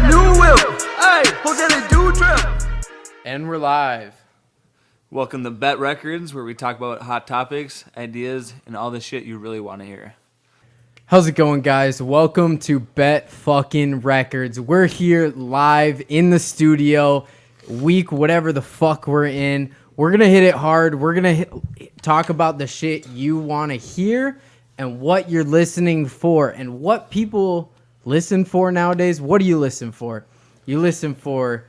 that new whip. Hey, Jose the do drip. And we're live. Welcome to BETT Records, where we talk about hot topics, ideas, and all the shit you really want to hear. How's it going, guys? Welcome to BETT fucking Records. We're here live in the studio, week whatever the fuck we're in. We're gonna hit it hard. We're gonna talk about the shit you want to hear and what you're listening for and what people listen for nowadays. What do you listen for? You listen for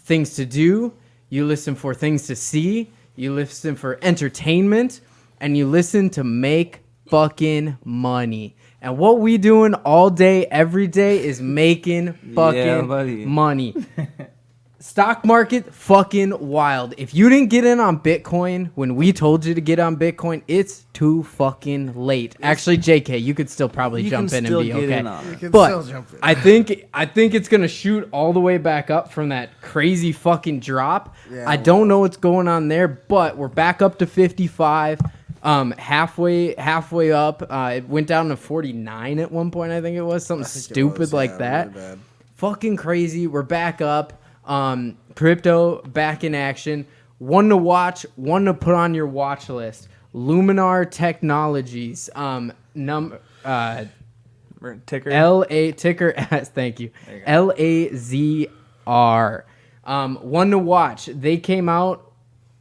things to do. You listen for things to see. You listen for entertainment, and you listen to make fucking money. And what we doing all day, every day is making fucking money. Stock market, fucking wild. If you didn't get in on Bitcoin when we told you to get on Bitcoin, it's too fucking late. Actually, JK, you could still probably jump in and be okay. But I think it's gonna shoot all the way back up from that crazy fucking drop. Yeah, I don't know what's going on there, but we're back up to 55. Halfway up. It went down to 49 at one point. I think it was something stupid like that. Really fucking crazy. We're back up. Crypto back in action. One to watch, one to put on your watch list. Luminar Technologies. Ticker ticker S. Thank you. LAZR. One to watch. They came out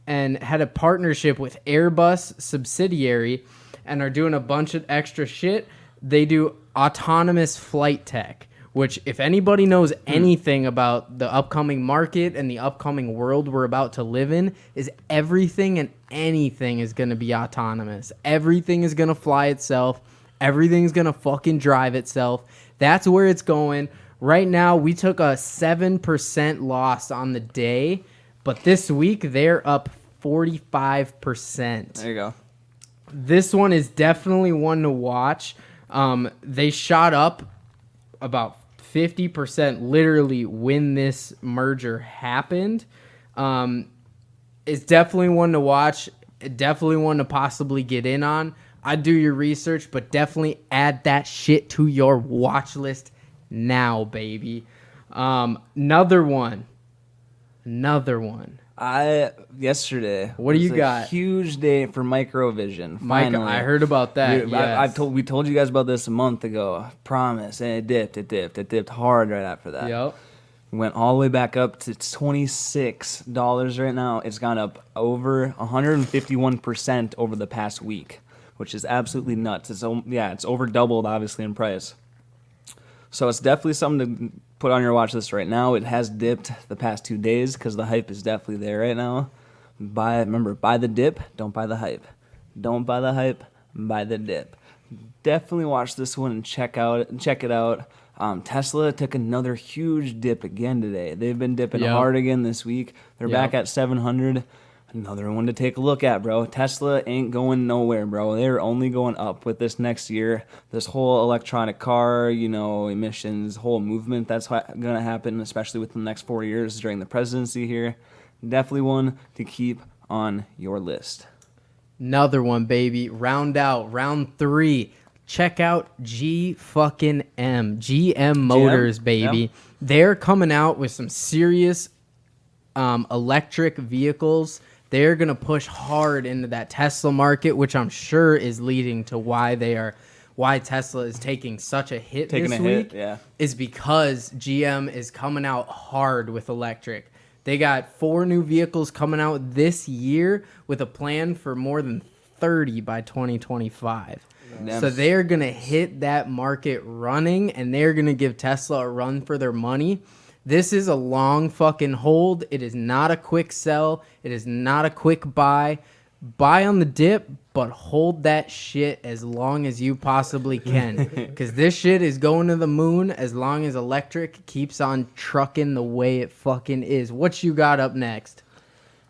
and had a partnership with Airbus subsidiary and are doing a bunch of extra shit. They do autonomous flight tech, which if anybody knows anything about the upcoming market and the upcoming world we're about to live in, is everything and anything is going to be autonomous. Everything is going to fly itself. Everything's going to fucking drive itself. That's where it's going. Right now, we took a 7% loss on the day, but this week they're up 45%. There you go. This one is definitely one to watch. They shot up about 50% literally when this merger happened. It's definitely one to watch. Definitely one to possibly get in on. I'd do your research, but definitely add that shit to your watch list now, baby. Another one. Yesterday. What do you got? Huge day for Microvision. Finally. I heard about that. We told you guys about this a month ago. I promise. And it dipped hard right after that. Yep. Went all the way back up to $26 right now. It's gone up over 151% over the past week, which is absolutely nuts. It's over doubled obviously in price. So it's definitely something to put on your watch list right now. It has dipped the past 2 days because the hype is definitely there right now. Buy the dip, don't buy the hype. Don't buy the hype, buy the dip. Definitely watch this one and check it out. Tesla took another huge dip again today. They've been dipping hard again this week. They're back at 700. Another one to take a look at, bro. Tesla ain't going nowhere, bro. They're only going up with this next year. This whole electronic car, emissions, whole movement that's going to happen, especially within the next 4 years during the presidency here. Definitely one to keep on your list. Another one, baby. Round 3. Check out GM Motors, baby. Yep. They're coming out with some serious electric vehicles. They're going to push hard into that Tesla market, which I'm sure is leading to why Tesla is taking such a hit this week. Is because GM is coming out hard with electric. They got 4 new vehicles coming out this year with a plan for more than 30 by 2025. Yes. So they're going to hit that market running, and they're going to give Tesla a run for their money. This is a long fucking hold. It is not a quick sell. It is not a quick buy. Buy on the dip, but hold that shit as long as you possibly can. Because this shit is going to the moon as long as electric keeps on trucking the way it fucking is. What you got up next?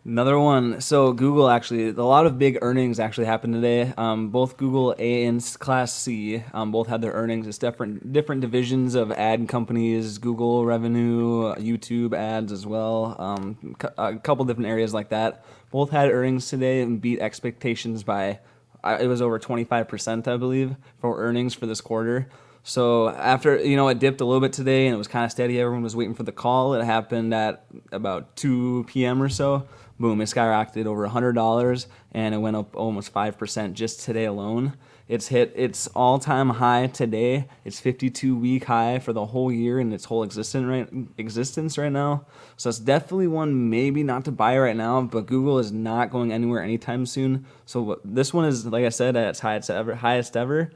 Another one. So Google actually, a lot of big earnings actually happened today. Both Google A and Class C both had their earnings. It's different divisions of ad companies, Google revenue, YouTube ads as well. A couple different areas like that. Both had earnings today and beat expectations by, it was over 25%, I believe, for earnings for this quarter. So after, it dipped a little bit today and it was kind of steady. Everyone was waiting for the call. It happened at about 2 p.m. or so. Boom, it skyrocketed over $100 and it went up almost 5% just today alone. It's hit its all-time high today. It's 52-week high for the whole year in its whole existence right now. So it's definitely one maybe not to buy right now, but Google is not going anywhere anytime soon. So this one is, like I said, at its highest ever.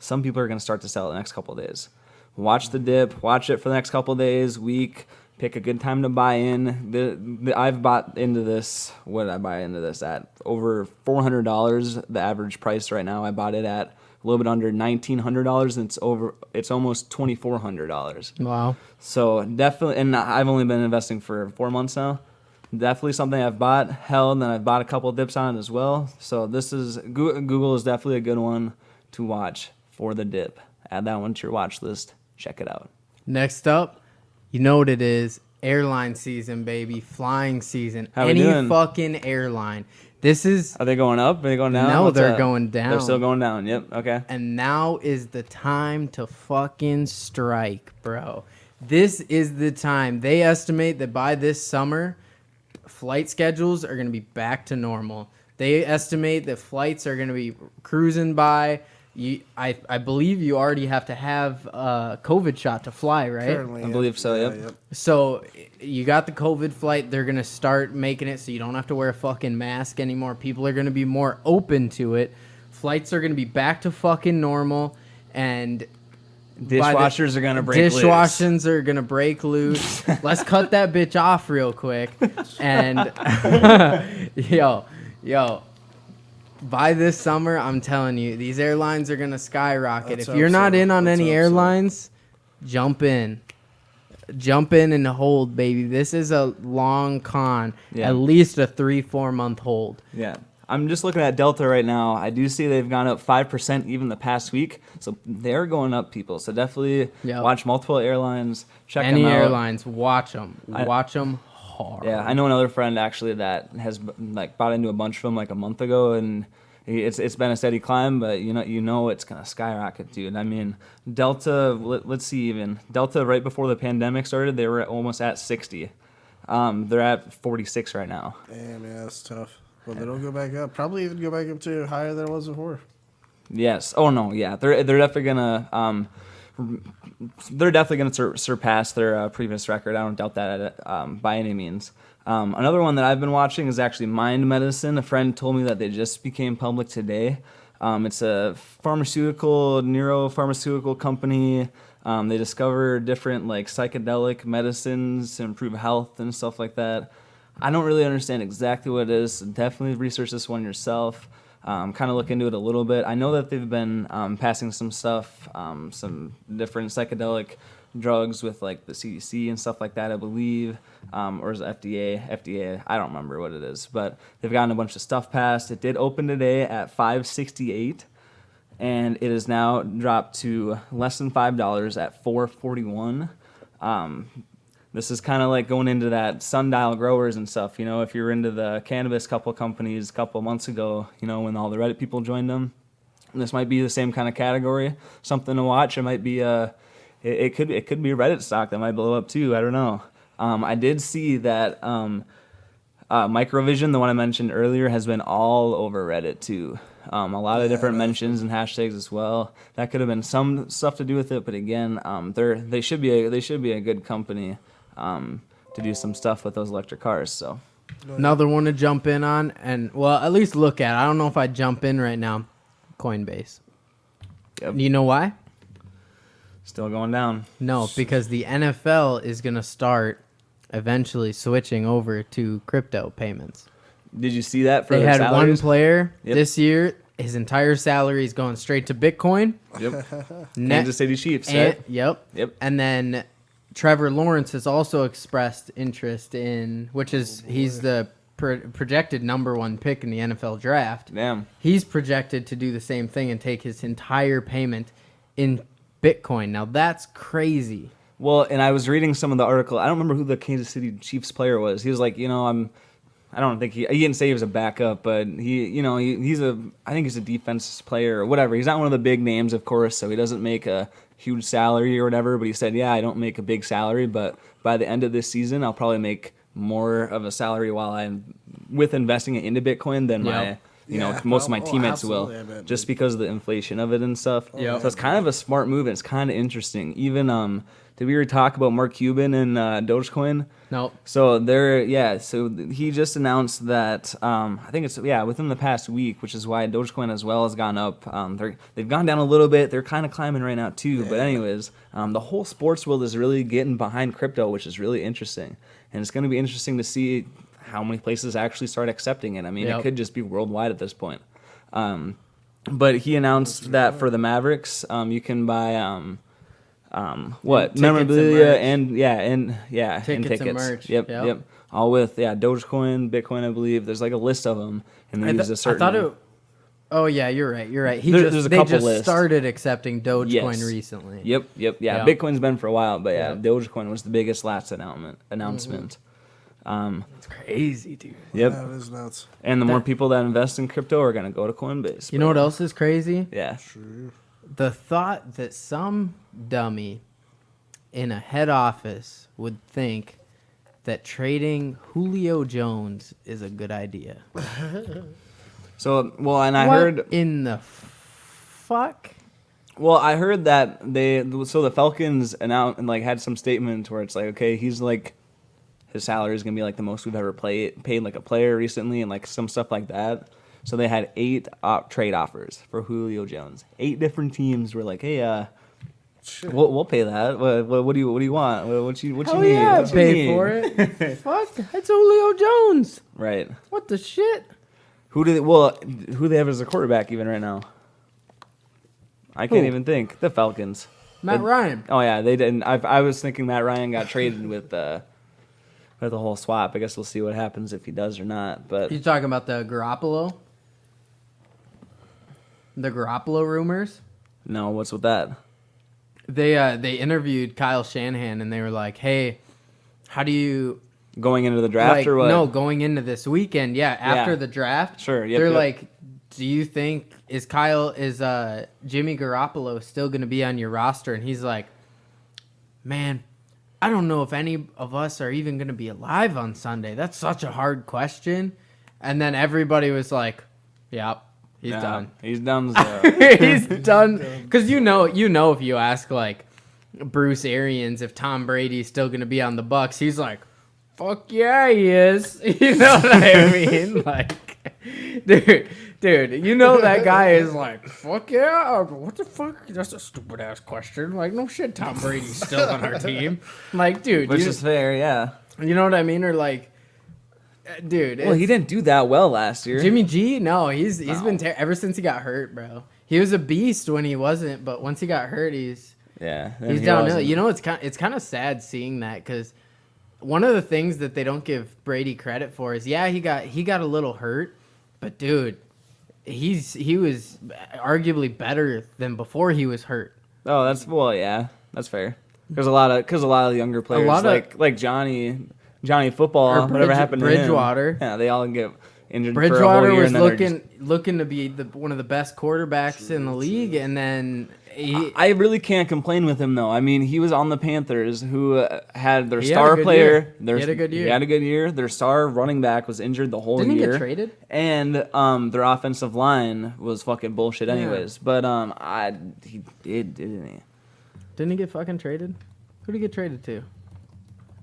Some people are going to start to sell it the next couple of days. Watch the dip. Watch it for the next couple of days, week. Pick a good time to buy in. I've bought into this. What did I buy into this at? Over $400. The average price right now. I bought it at a little bit under $1,900, and it's almost $2,400. Wow. So definitely, and I've only been investing for 4 months now. Definitely something I've bought, held, and I've bought a couple of dips on it as well. So Google is definitely a good one to watch for the dip. Add that one to your watch list. Check it out. Next up, you know what it is. Airline season, baby. Flying season. How we Any doing? fucking airline. This is... Are they going up? Are they going down? No, What's they're up? going down. They're still going down. Yep. Okay. And now is the time to fucking strike, bro. This is the time. They estimate that by this summer, flight schedules are going to be back to normal. They estimate that flights are going to be cruising by. I believe you already have to have a COVID shot to fly, right? Currently, I believe so, yep. So you got the COVID flight. They're going to start making it so you don't have to wear a fucking mask anymore. People are going to be more open to it. Flights are going to be back to fucking normal. And Dishwashers are going to break loose. Dishwashers are going to break loose. Let's cut that bitch off real quick. And yo. By this summer, I'm telling you, these airlines are going to skyrocket. Let's If you're hope not so. in on Let's any hope so. airlines, jump in. Jump in and hold, baby. This is a long con. Yeah. At least a 3-4 month hold. Yeah. I'm just looking at Delta right now. I do see they've gone up 5% even the past week. So they're going up, people. So definitely watch multiple airlines. Check Any them out. airlines, watch them. Watch them hard. Yeah, I know another friend actually that has bought into a bunch of them like a month ago, and it's been a steady climb, but you know it's gonna skyrocket, dude. I mean, Delta. Let's see, even Delta right before the pandemic started, they were almost at 60. They're at 46 right now. Damn, yeah, that's tough. Well, they don't go back up. Probably even go back up to higher than it was before. Yes. Oh no. Yeah. They're definitely gonna surpass their previous record. I don't doubt that by any means. Another one that I've been watching is actually Mind Medicine. A friend told me that they just became public today. It's a neuropharmaceutical company. They discover different psychedelic medicines to improve health and stuff like that. I don't really understand exactly what it is. Definitely research this one yourself. Kind of look into it a little bit. I know that they've been passing some stuff, some different psychedelic drugs with the CDC and stuff like that, I believe, or is it FDA? I don't remember what it is, but they've gotten a bunch of stuff passed. It did open today at $5.68, and it is now dropped to less than $5 at $4.41. This is kind of like going into that sundial growers and stuff. If you're into the cannabis couple companies a couple months ago, when all the Reddit people joined them, this might be the same kind of category. Something to watch. It might be it could be a Reddit stock that might blow up too. I don't know. I did see that Microvision, the one I mentioned earlier, has been all over Reddit too. A lot of different mentions and hashtags as well. That could have been some stuff to do with it, but again, they should be a good company. To do some stuff with those electric cars. So another one to jump in on, and at least look at. I don't know if I'd jump in right now. Coinbase. Yep. You know why? Still going down. No, because the NFL is going to start eventually switching over to crypto payments. Did you see that? They had one player Yep. this year. His entire salary is going straight to Bitcoin. Yep. Kansas City Chiefs. Right? Yep. Yep. And then Trevor Lawrence has also expressed interest in, he's the projected number 1 pick in the NFL draft. Damn. He's projected to do the same thing and take his entire payment in Bitcoin. Now that's crazy. Well, and I was reading some of the article. I don't remember who the Kansas City Chiefs player was. He was like, I don't think he didn't say he was a backup, but I think he's a defense player or whatever. He's not one of the big names, of course, so he doesn't make a huge salary or whatever, but he said, yeah, I don't make a big salary, but by the end of this season, I'll probably make more of a salary while I'm with investing it into Bitcoin than my, most of my teammates will, just because of the inflation of it and stuff. Yep. So it's kind of a smart move, and it's kind of interesting. Even, did we already talk about Mark Cuban and Dogecoin? Nope. So so he just announced that I think it's within the past week, which is why Dogecoin as well has gone up. They've gone down a little bit. They're kind of climbing right now too. But anyways, the whole sports world is really getting behind crypto, which is really interesting, and it's going to be interesting to see how many places actually start accepting it. I mean, it could just be worldwide at this point. But he announced that for the Mavericks, you can buy. Memorabilia and tickets. And merch. Yep. All with Dogecoin, Bitcoin, I believe. There's like a list of them, and they use a certain. Oh yeah, you're right. There's a couple lists. Started accepting Dogecoin recently. Yep. Yeah, Bitcoin's been for a while, but Dogecoin was the biggest last announcement. It's crazy, dude. Yep. That is nuts. And the more people that invest in crypto are gonna go to Coinbase. You know what else is crazy? Yeah. True. The thought that some dummy in a head office would think that trading Julio Jones is a good idea. So, I What heard in the fuck? Well, I heard that the Falcons announced and had some statement where it's like, okay, he's like, his salary is gonna be like the most we've ever paid like a player recently, and like some stuff like that. So they had 8 trade offers for Julio Jones. 8 different teams were like, "Hey, we'll pay that. What do you want? What you Hell need? yeah, What you pay need?" for it. Fuck, it's Julio Jones. Right. What the shit? Who do they have as a quarterback even right now? I can't even think. The Falcons. Matt Ryan. Oh yeah, they didn't. I was thinking Matt Ryan got traded with the whole swap. I guess we'll see what happens if he does or not. But You talking about the Garoppolo? The Garoppolo rumors? no, what's with that? They interviewed Kyle Shanahan and they were like, "Hey, how do you Going into the draft or what? No, going into this weekend, after the draft. Sure, yep, they're yep. like, do you think is Jimmy Garoppolo still going to be on your roster? And he's like, man, I don't know if any of us are even going to be alive on Sunday. That's such a hard question. And then everybody was like, yep, he's done. He's done. So. He's done. Because you know, if you ask like Bruce Arians if Tom Brady's still going to be on the Bucs, he's like, fuck yeah, he is. You know what I mean? Like, dude, you know that guy is like, fuck yeah. What the fuck? That's a stupid ass question. Like, no shit, Tom Brady's still on our team. Like, dude, Which is fair, yeah. You know what I mean? Or like, dude. Well, he didn't do that well last year. Jimmy G, no, he's been ever since he got hurt, bro. He was a beast when he wasn't, but once he got hurt, he's downhill. Wasn't. You know, it's kind of sad seeing that because one of the things that they don't give Brady credit for is he got a little hurt, but dude, he was arguably better than before he was hurt. Oh, that's fair. There's a lot of the younger players like Johnny football Or whatever happened to Bridgewater. him. Yeah, they all get injured for a Bridgewater whole year, was and then looking to be one of the best quarterbacks in the league, and then I really can't complain with him though. I mean, he was on the Panthers, who had their He star had a good player. year. He had a good year. He had a good year. Their star running back was injured the whole Didn't year. he get traded? And their offensive line was fucking bullshit, anyways. But he did, didn't he? Didn't he get fucking traded? Who did he get traded to?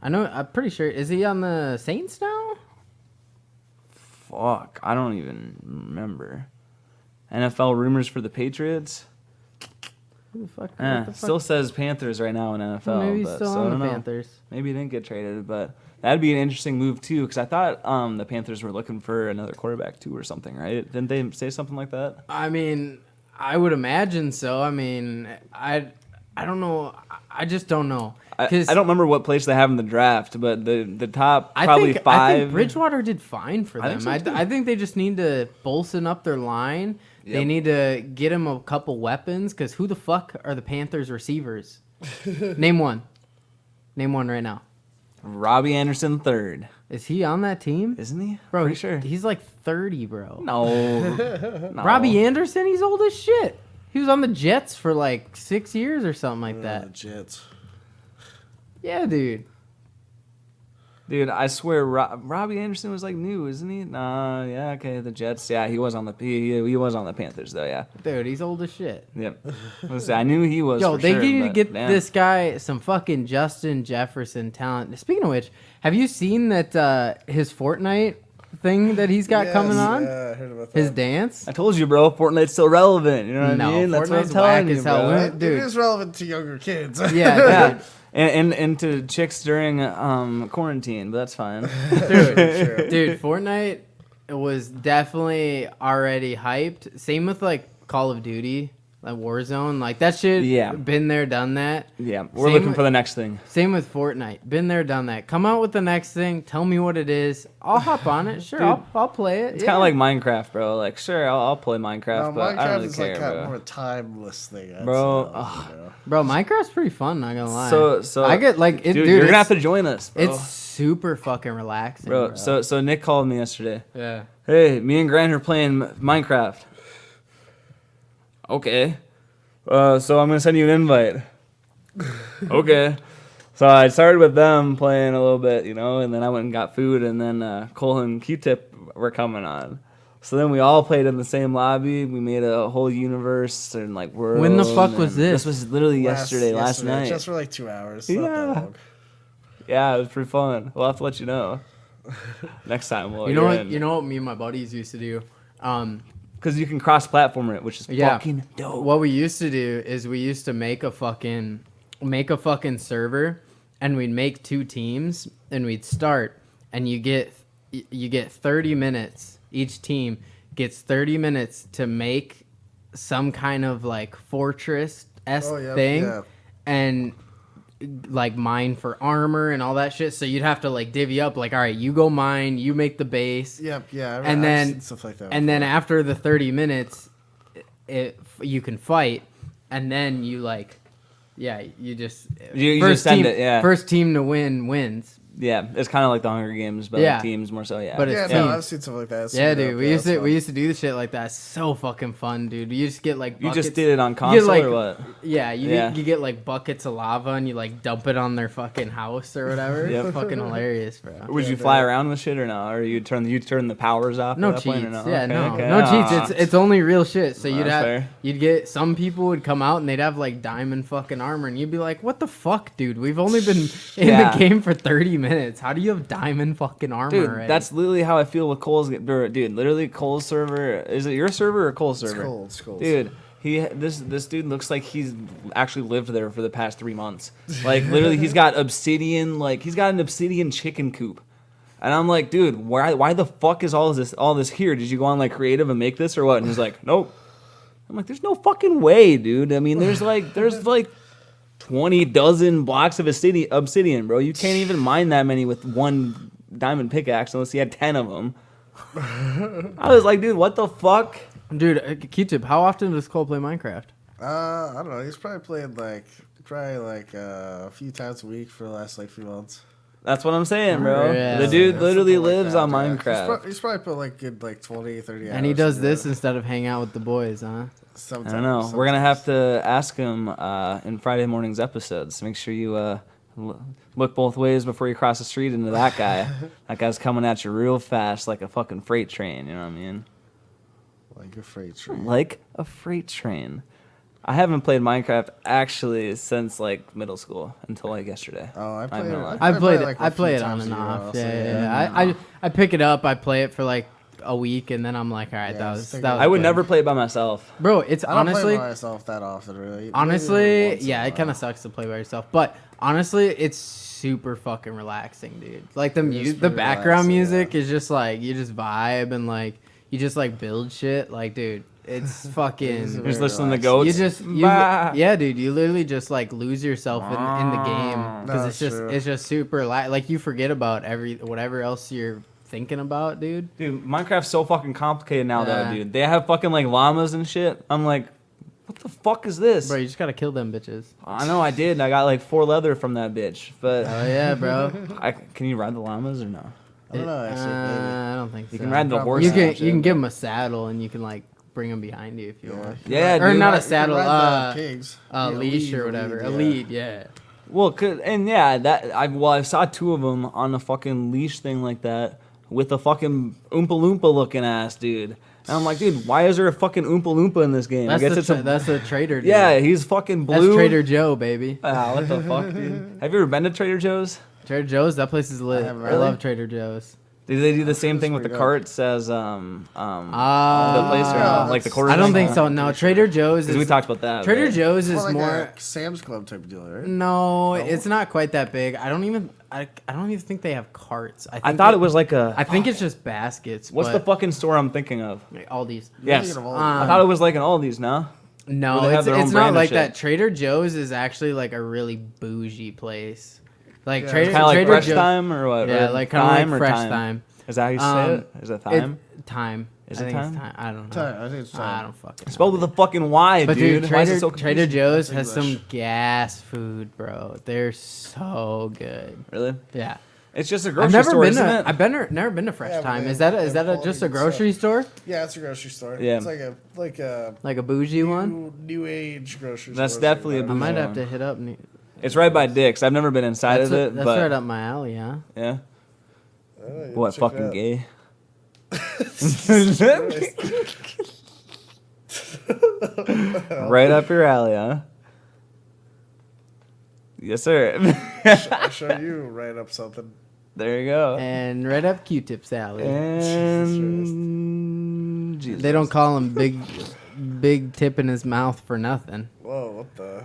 I'm pretty sure. Is he on the Saints now? Fuck, I don't even remember. NFL rumors for the Patriots. Who the fuck? What the fuck? Still says Panthers right now in NFL. Well, maybe he's but, still so I on don't the know. Panthers. Maybe he didn't get traded, but that'd be an interesting move too. Because I thought the Panthers were looking for another quarterback too, or something, right? Didn't they say something like that? I mean, I would imagine so. I mean, I don't know. I just don't know. I don't remember what place they have in the draft, but the top probably I five. think Bridgewater did fine for them. I think they just need to bolsten up their line. They Yep. need to get him a couple weapons because who the fuck are the Panthers receivers? Name one. Name one right now. Robbie Anderson third, Is he on that team? isn't he? Bro, Pretty sure. He's like 30, bro. No. Robbie Anderson, he's old as shit. He was on the Jets for like 6 years or something like that. Jets. Yeah, dude. Dude, I swear, Robbie Anderson was like new, isn't he? Nah, yeah, okay, the Jets. Yeah, he was on the he was on the Panthers though. Yeah. Dude, he's old as shit. Yep. I knew he was. Yo, for they sure, need to but get damn. this guy some fucking Justin Jefferson talent. Speaking of which, have you seen that his Fortnite thing that he's got coming on? Yeah, I heard about that. His dance? I told you, bro. Fortnite's still relevant. You know what No, I mean? That's what I'm Fortnite's telling whack you, as hell. bro. Dude. It is relevant to younger kids. Yeah, Yeah. dude. And to chicks during quarantine, but that's fine. Dude, Fortnite was definitely already hyped. Same with like Call of Duty, like Warzone, like that shit. Yeah. Been there, done that. Yeah, we're Same looking with- for the next thing. Same with Fortnite. Been there, done that. Come out with the next thing. Tell me what it is. I'll hop on it. Sure, Dude, I'll play it. It's kind of like Minecraft, bro. Like, sure, I'll play Minecraft, No, but I Minecraft don't really is care, like kind of bro. more a timeless thing, I'd Bro, say, you know. Bro, Minecraft's pretty fun. Not gonna lie. So I get like it, dude, dude. you're gonna it's- have to join us, bro. It's super fucking relaxing, bro. bro. So Nick called me yesterday. Yeah. Hey, me and Grant are playing Minecraft. Okay. So I'm gonna send you an invite. Okay. So I started with them playing a little bit, you know, and then I went and got food, and then Cole and Q-Tip were coming on. So then we all played in the same lobby. We made a whole universe and like world. When the fuck was and this? This was literally yesterday, last night. Just for like 2 hours. Not that Yeah. long. Yeah, it was pretty fun. We'll have to let you know next time. You know what? You know what me and my buddies used to do. Because you can cross-platform it, which is Yeah. fucking dope. What we used to do is we used to make a fucking server, and we'd make 2 teams, and we'd start, and you get 30 minutes. Each team gets 30 minutes to make some kind of like fortress-esque thing, Yeah. and like mine for armor and all that shit. So you'd have to like divvy up, like, all right, you go mine, you make the base. Yep, yeah. And I've then- seen stuff like that. And then before. after the 30 minutes, you can fight, and then you like, yeah, you just You first just send team, it, yeah. First team to win wins. Yeah, it's kind of like the Hunger Games, but Yeah. like teams more so. Yeah, But yeah, it's no, team. I've seen stuff like that. It's Yeah, super dude, dope. we Yeah, used it's to fun. do the shit like that. It's so fucking fun, dude. You just get like you buckets. just did it on You get, console like, or what? Yeah, Yeah. you get like buckets of lava and you like dump it on their fucking house or whatever. Yep. It's fucking hilarious, bro. Would you fly around with shit or no? Or you turn the powers off? No at that cheats. point or no? Yeah, Okay, no, okay. no Ah. cheats. It's only real shit. So That's fair. you'd get some people would come out and they'd have like diamond fucking armor, and you'd be like, "What the fuck, dude? We've only been in Yeah. the game for 30 minutes. How do you have diamond fucking armor?" Dude, already? that's literally how I feel with Cole's. Dude, literally Cole's server. Is it your server or Cole's server? It's cold. Dude, this dude looks like he's actually lived there for the past 3 months. Like literally, he's got obsidian. Like he's got an obsidian chicken coop. And I'm like, dude, why the fuck is all this here? Did you go on like creative and make this or what? And he's like, nope. I'm like, there's no fucking way, dude. I mean, there's like 20 dozen blocks of obsidian, bro. You can't even mine that many with one diamond pickaxe unless he had 10 of them. I was like, dude, what the fuck? Dude, Q-Tip, how often does Cole play Minecraft? I don't know. He's probably played a few times a week for the last like few months. That's what I'm saying, bro. Yeah. The dude Yeah, literally something like lives that, on yeah. Minecraft. He's probably put like good like 20, 30 hours. And he does into this it. instead of hang out with the boys, huh? Sometimes, I don't know. We're gonna have to ask him in Friday morning's episodes. Make sure you look both ways before you cross the street into that guy. That guy's coming at you real fast, like a fucking freight train. You know what I mean? Like a freight train. Like a freight train. I haven't played Minecraft actually since like middle school until like yesterday. Oh, I I'm play not it. gonna lie. I play like, a I few play it on times and a year, off. also, Yeah. I pick it up. I play it for like a week, and then I'm like, all right, Yeah, that just was take that it- was I would good. never play it by myself. Bro, it's I don't honestly play by myself that often, really. Maybe honestly, once in a yeah, it kind of while. sucks to play by yourself, but honestly, it's super fucking relaxing, dude. Like the is the pretty background relaxing, music yeah. is just like you just vibe and like you just like build shit. Like, dude, it's fucking. It is You're very just listening to relaxing. goats. Yeah, dude, you literally just like lose yourself in the game because No, it's just true. it's just super like you forget about whatever else you're thinking about, dude. Dude, Minecraft's so fucking complicated now, Yeah. though, dude. They have fucking like llamas and shit. I'm like, what the fuck is this? Bro, you just gotta kill them bitches. I know I did. I got like 4 leather from that bitch. But Oh yeah, bro. can you ride the llamas or no? I don't know, actually. Maybe. I don't think so. You can ride the Probably horse. You not. can and you can shit, give them a saddle and you can like bring them behind you if you want. Yeah, or dude. not a You can saddle, ride the pigs. Yeah, leash lead, or whatever. lead, A yeah. lead, yeah. Well, I saw two of them on the fucking leash thing like that with a fucking Oompa Loompa looking ass dude. And I'm like, dude, why is there a fucking Oompa Loompa in this game? That's I guess that's the trader dude. yeah, he's fucking blue. That's Trader Joe, baby. Ah, what the fuck, dude? Have you ever been to Trader Joe's? Trader Joe's, that place is lit. I, haven't really. love Trader Joe's. Do they do the same thing with the pretty good. carts as the place or yeah, like the that's- quarter? I don't thing? think so. No, Trader Joe's Because we is talked about that. Trader but- Joe's More is like more. a Sam's Club type of deal, right? No, it's not quite that big. I don't even think they have carts. I thought it was like a. I think it's just baskets. What's the but fucking store I'm thinking of? Aldi's. Yes, thinking of Aldi. I thought it was like an Aldi's. No. No, Where they have their own it's not brand of like shit. that. Trader Joe's is actually like a really bougie place. Like Yeah, Trader, Kind of like Trader Fresh Joe's. Time or what? Yeah, Or like kind of Thyme like or Fresh Time? Time. Is that how you say it? Is it Thyme? Time. Is I it think Time? It's time. I don't know. Time. I think it's I time. don't fucking know. Spelled with a fucking Y, But dude. dude, Why is it Trader, so Trader confusing? Joe's That's has English. some gas food, bro. They're so good. Really? Yeah. It's just a I've grocery never store, been isn't to. it? I've never been to Fresh Yeah, but Time. they Is that have just a quality grocery stuff. store? Yeah, it's a grocery store. Yeah. It's like a Like a bougie one? new age grocery That's store. definitely a I might bougie have one. to hit up. It's right by Dick's. I've never been inside That's, of it, that's but right up my alley, huh? yeah. Yeah, What check it fucking out. gay? Right up your alley, huh? Yes, sir. I'll show you right up something. There you go. And right up Q-Tip's alley. And Jesus. They don't call him big tip in his mouth for nothing. Whoa, what the?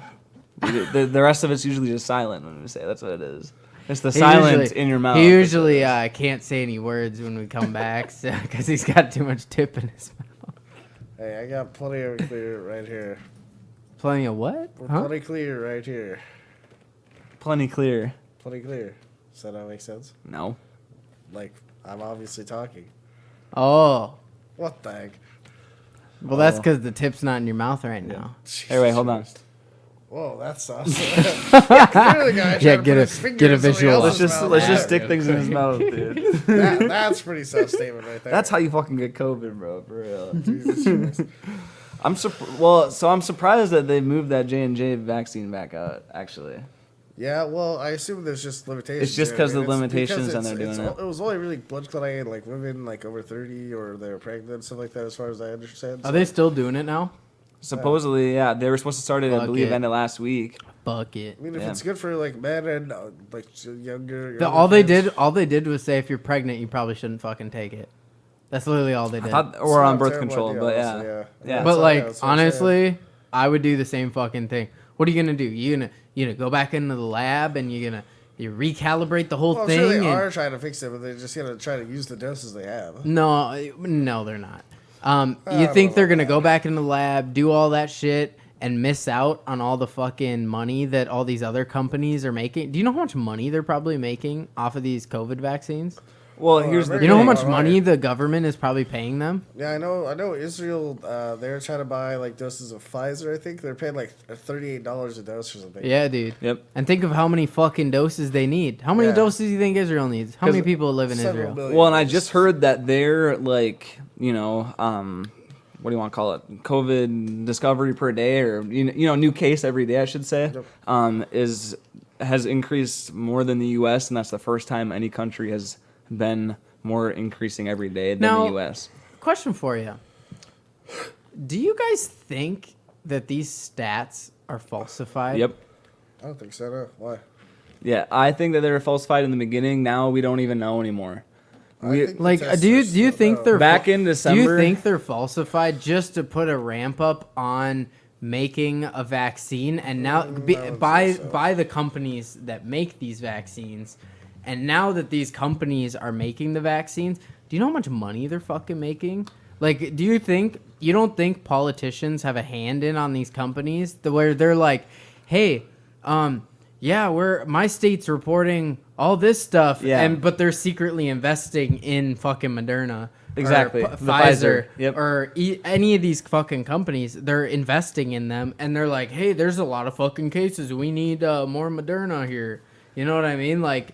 The rest of it's usually just silent when we say that's what it is. It's the silence in your mouth. He usually can't say any words when we come back because he's got too much tip in his mouth. Hey, I got plenty of clear right here. Plenty of what? We're Huh? plenty clear right here. Plenty clear. Plenty clear. Does that not make sense? No. Like, I'm obviously talking. Oh. What the heck? Well, that's because the tip's not in your mouth right now. Hey, wait, hold on. Whoa, that's awesome. Clearly, guy Yeah, tried to get put a- his finger get a in somebody visual. else's Let's just mouth. let's just Yeah, stick things in his mouth, dude. that's pretty self-statement right there. That's how you fucking get COVID, bro. For real. Jesus Christ. I'm surprised that they moved that J&J vaccine back out. Actually, Yeah, well, I assume there's just limitations. It's just there. 'cause I of mean, the it's limitations because and they're doing it. It was only really blood clotting like women like over 30 or they're pregnant, stuff like that. As far as I understand. Are they still doing it now? supposedly, yeah, they were supposed to start it. I Fuck believe it. ended last week. Fuck it. I mean, if Yeah. it's good for like men and like younger. All they did was say if you're pregnant, you probably shouldn't fucking take it. That's literally all they did. Or on birth control, but yeah. yeah. Yeah. But So, like yeah, that's what I'm saying. honestly, I would do the same fucking thing. What are you gonna do? You gonna go back into the lab and you recalibrate the whole Well, I'm thing? sure they and- are trying to fix it, but they're just gonna try to use the doses they have. No, they're not. You don't think know they're about gonna that. go back in the lab, do all that shit, and miss out on all the fucking money that all these other companies are making? Do you know how much money they're probably making off of these COVID vaccines? Well, here's the America- You know how thing. much Alright. money the government is probably paying them? Yeah, I know. Israel, they're trying to buy like doses of Pfizer. I think they're paying like $38 a dose or something. Yeah, dude. Yep. And think of how many fucking doses they need. How many Yeah. doses do you think Israel needs? How many 'Cause people live in Several Israel? million. Well, and I just heard that they're like, what do you want to call it? COVID discovery per day, or new case every day, I should say, has increased more than the U.S. and that's the first time any country has been more increasing every day than Now- the U.S. Question for you. Do you guys think that these stats are falsified? Yep. I don't think so. No. Why? Yeah, I think that they were falsified in the beginning. Now we don't even know anymore. I think the Like, tests do you are still- think no. they're Back in Do you December- think they're falsified just to put a ramp up on making a vaccine, and now I don't think by so. the companies that make these vaccines, and now that these companies are making the vaccines, do you know how much money they're fucking making? Like, you don't think politicians have a hand in on these companies where they're like, hey, yeah, my state's reporting all this stuff, Yeah. but they're secretly investing in fucking Moderna. Exactly. Or The Pfizer, Pfizer. Yep. or any of these fucking companies. They're investing in them, and they're like, hey, there's a lot of fucking cases. We need more Moderna here. You know what I mean? Like,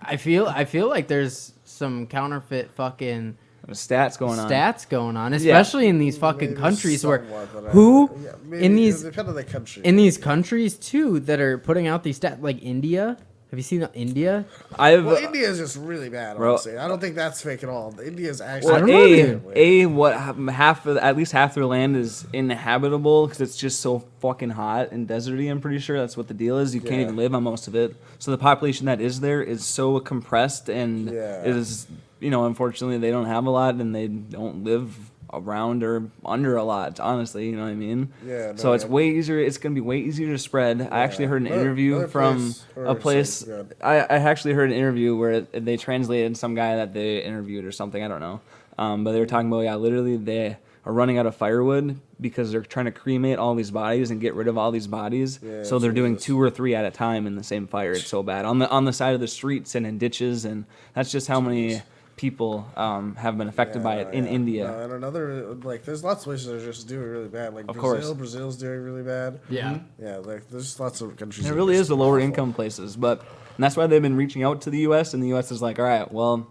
I feel like there's some counterfeit fucking Stats going on. Stats going on, especially in these fucking Maybe countries where somewhat, maybe in these depending on the country. in these countries too that are putting out these stats, like India. Have you seen India? Well, India is just really bad, Bro. honestly. I don't think that's fake at all. India is actually. I don't know, what at least half their land is inhabitable because it's just so fucking hot and deserty. I'm pretty sure that's what the deal is. You can't even live on most of it. So the population that is there is so compressed, and it is, unfortunately they don't have a lot, and they don't live around or under a lot, honestly, you know what I mean? Yeah. So it's way easier. It's going to be way easier to spread. I actually heard an interview from a place. I actually heard an interview where they translated some guy that they interviewed or something. I don't know. But they were talking about, literally they are running out of firewood because they're trying to cremate all these bodies and get rid of all these bodies. So they're doing 2 or 3 at a time in the same fire. It's so bad on the side of the streets and in ditches, and that's just how many people have been affected by it in India. And another, there's lots of places that are just doing really bad. Like Brazil's doing really bad. Yeah. Yeah, there's lots of countries. It really is the lower income places, and that's why they've been reaching out to the U.S. and the U.S. is like, all right, well,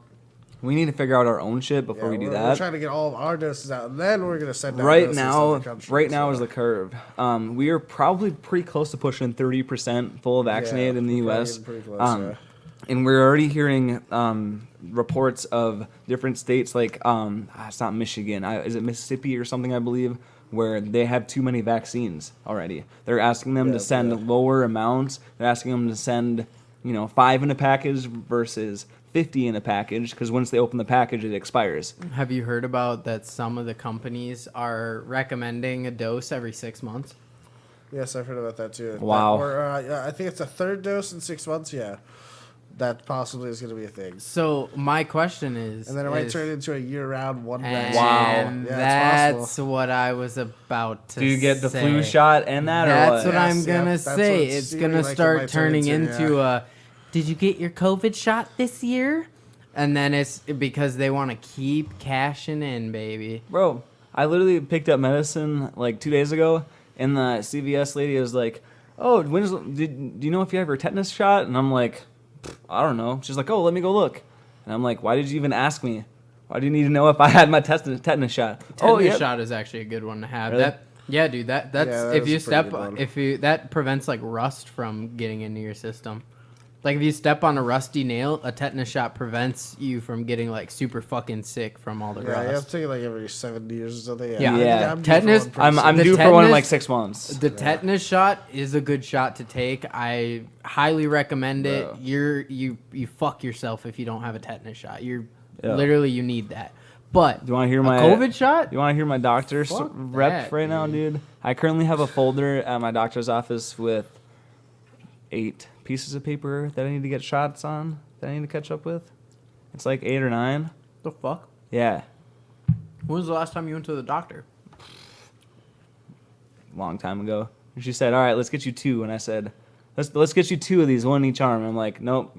we need to figure out our own shit before we do that. We're trying to get all of our doses out, and then we're gonna send out right doses now. to the country, Right now is the curve. We are probably pretty close to pushing 30% full vaccinated in the U.S. Pretty close, And we're already hearing reports of different states like it's not Michigan, is it Mississippi or something, I believe, where they have too many vaccines already. They're asking them to send lower amounts. They're asking them to send 5 in a package versus 50 in a package, because once they open the package it expires. Have you heard about that some of the companies are recommending a dose every 6 months? Yes, I've heard about that too. Wow. I think it's a 3rd dose in 6 months. Yeah. That possibly is going to be a thing. So my question is, and then it might turn into a year-round one vaccine. Wow. Yeah, that's what I was about to say. Do you get the flu shot and that, That's or what what? I'm gonna say. It's gonna start turning into a. Did you get your COVID shot this year? And then it's because they want to keep cashing in, baby. Bro, I literally picked up medicine like 2 days ago, and the CVS lady was like, "Oh, do you know if you have your tetanus shot?" And I'm like, I don't know. She's like, "Oh, let me go look." And I'm like, "Why did you even ask me? Why do you need to know if I had my tetanus shot?" Tetanus shot is actually a good one to have. Really? Yeah, dude. That's if you step that prevents like rust from getting into your system. Like if you step on a rusty nail, a tetanus shot prevents you from getting like super fucking sick from all the rust. Yeah, you have to take it like every 7 years or something. Yeah. Tetanus. I'm due for one in like 6 months. The tetanus shot is a good shot to take. I highly recommend it. Bro. You fuck yourself if you don't have a tetanus shot. Literally you need that. But do you want to hear my COVID shot? You want to hear my doctor's rep right now, dude? I currently have a folder at my doctor's office with 8 pieces of paper that I need to get shots on, that I need to catch up with. It's like 8 or 9. The fuck? Yeah. When was the last time you went to the doctor? Long time ago. And she said, "All right, let's get you 2." And I said, Let's get you 2 of these, one in each arm. I'm like, "Nope,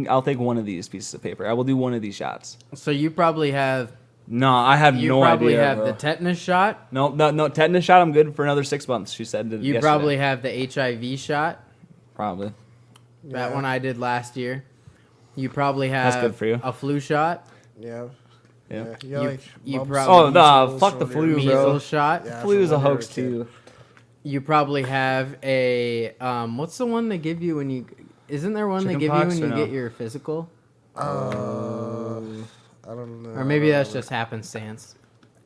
I'll take one of these pieces of paper. I will do one of these shots." So you probably have. No, I have no idea. You probably have bro. the tetanus shot. No, tetanus shot. I'm good for another 6 months. She said. You probably have the HIV shot. Probably. That one I did last year. You probably have That's good for you. A flu shot. Yeah. You probably fuck the flu, bro. Measles shot. Yeah, flu is a hoax too. You probably have a what's the one they give you when you? Isn't there one they give you when you get your physical? I don't know. Or maybe that's just happenstance.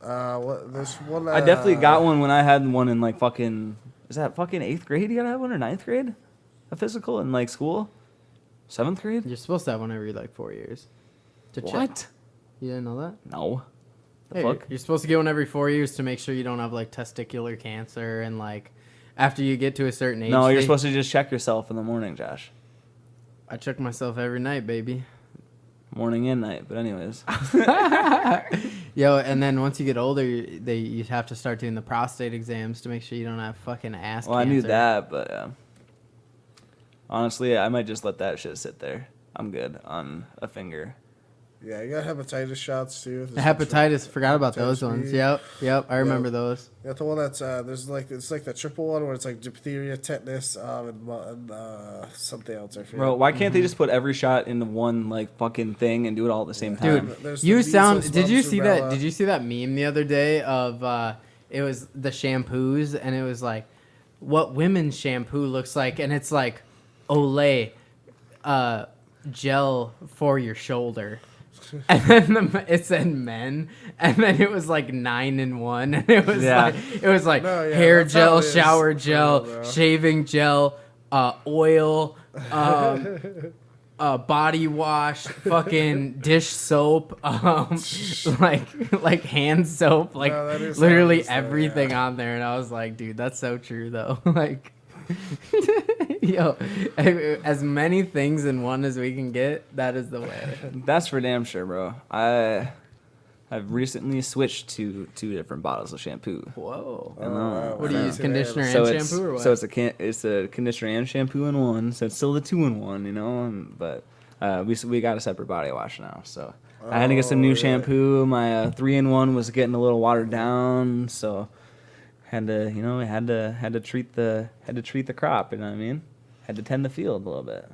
There's one. I definitely got one when I had one in like fucking. Is that fucking 8th grade? You gotta have one or 9th grade? A physical in like school? 7th grade? You're supposed to have one every like 4 years. To What? Check. You didn't know that? No. The Hey, fuck? You're supposed to get one every 4 years to make sure you don't have like testicular cancer and like after you get to a certain age. No, you're supposed to just check yourself in the morning, Josh. I check myself every night, baby. Morning and night, but anyways. Yo, and then once you get older, you have to start doing the prostate exams to make sure you don't have fucking ass cancer. Well, I knew that, but honestly, I might just let that shit sit there. I'm good on a finger. Yeah, you got hepatitis shots too. The hepatitis, forgot about those Hepatitis ones. B. Yep, I remember those. You got the one that's there's like it's like the triple one where it's like diphtheria, tetanus, and something else. I forget. Bro, why can't they just put every shot into one like fucking thing and do it all at the same time? Dude, There's the you measles, sound. Did you mumps, see that? rubella. Did you see that meme the other day of? It was the shampoos, and it was like, what women's shampoo looks like, and it's like, Olay, gel for your shoulder. And then it said men, and then it was like 9 in 1, and it was like hair that's how gel, it is shower for gel, real, bro. shaving gel, oil, body wash, fucking dish soap, like hand soap, like No, that is literally how it is, though, everything yeah. on there, and I was like, dude, that's so true though, like. Yo, as many things in one as we can get, that is the way. That's for damn sure, bro. I've recently switched to 2 different bottles of shampoo. Whoa. I know. What do you use, conditioner and So shampoo or what? So it's a conditioner and shampoo in one. So it's still the 2-in-1, you know. But we got a separate body wash now. So I had to get some new shampoo. My 3-in-1 was getting a little watered down. So had to treat the crop. You know what I mean? Had to tend the field a little bit.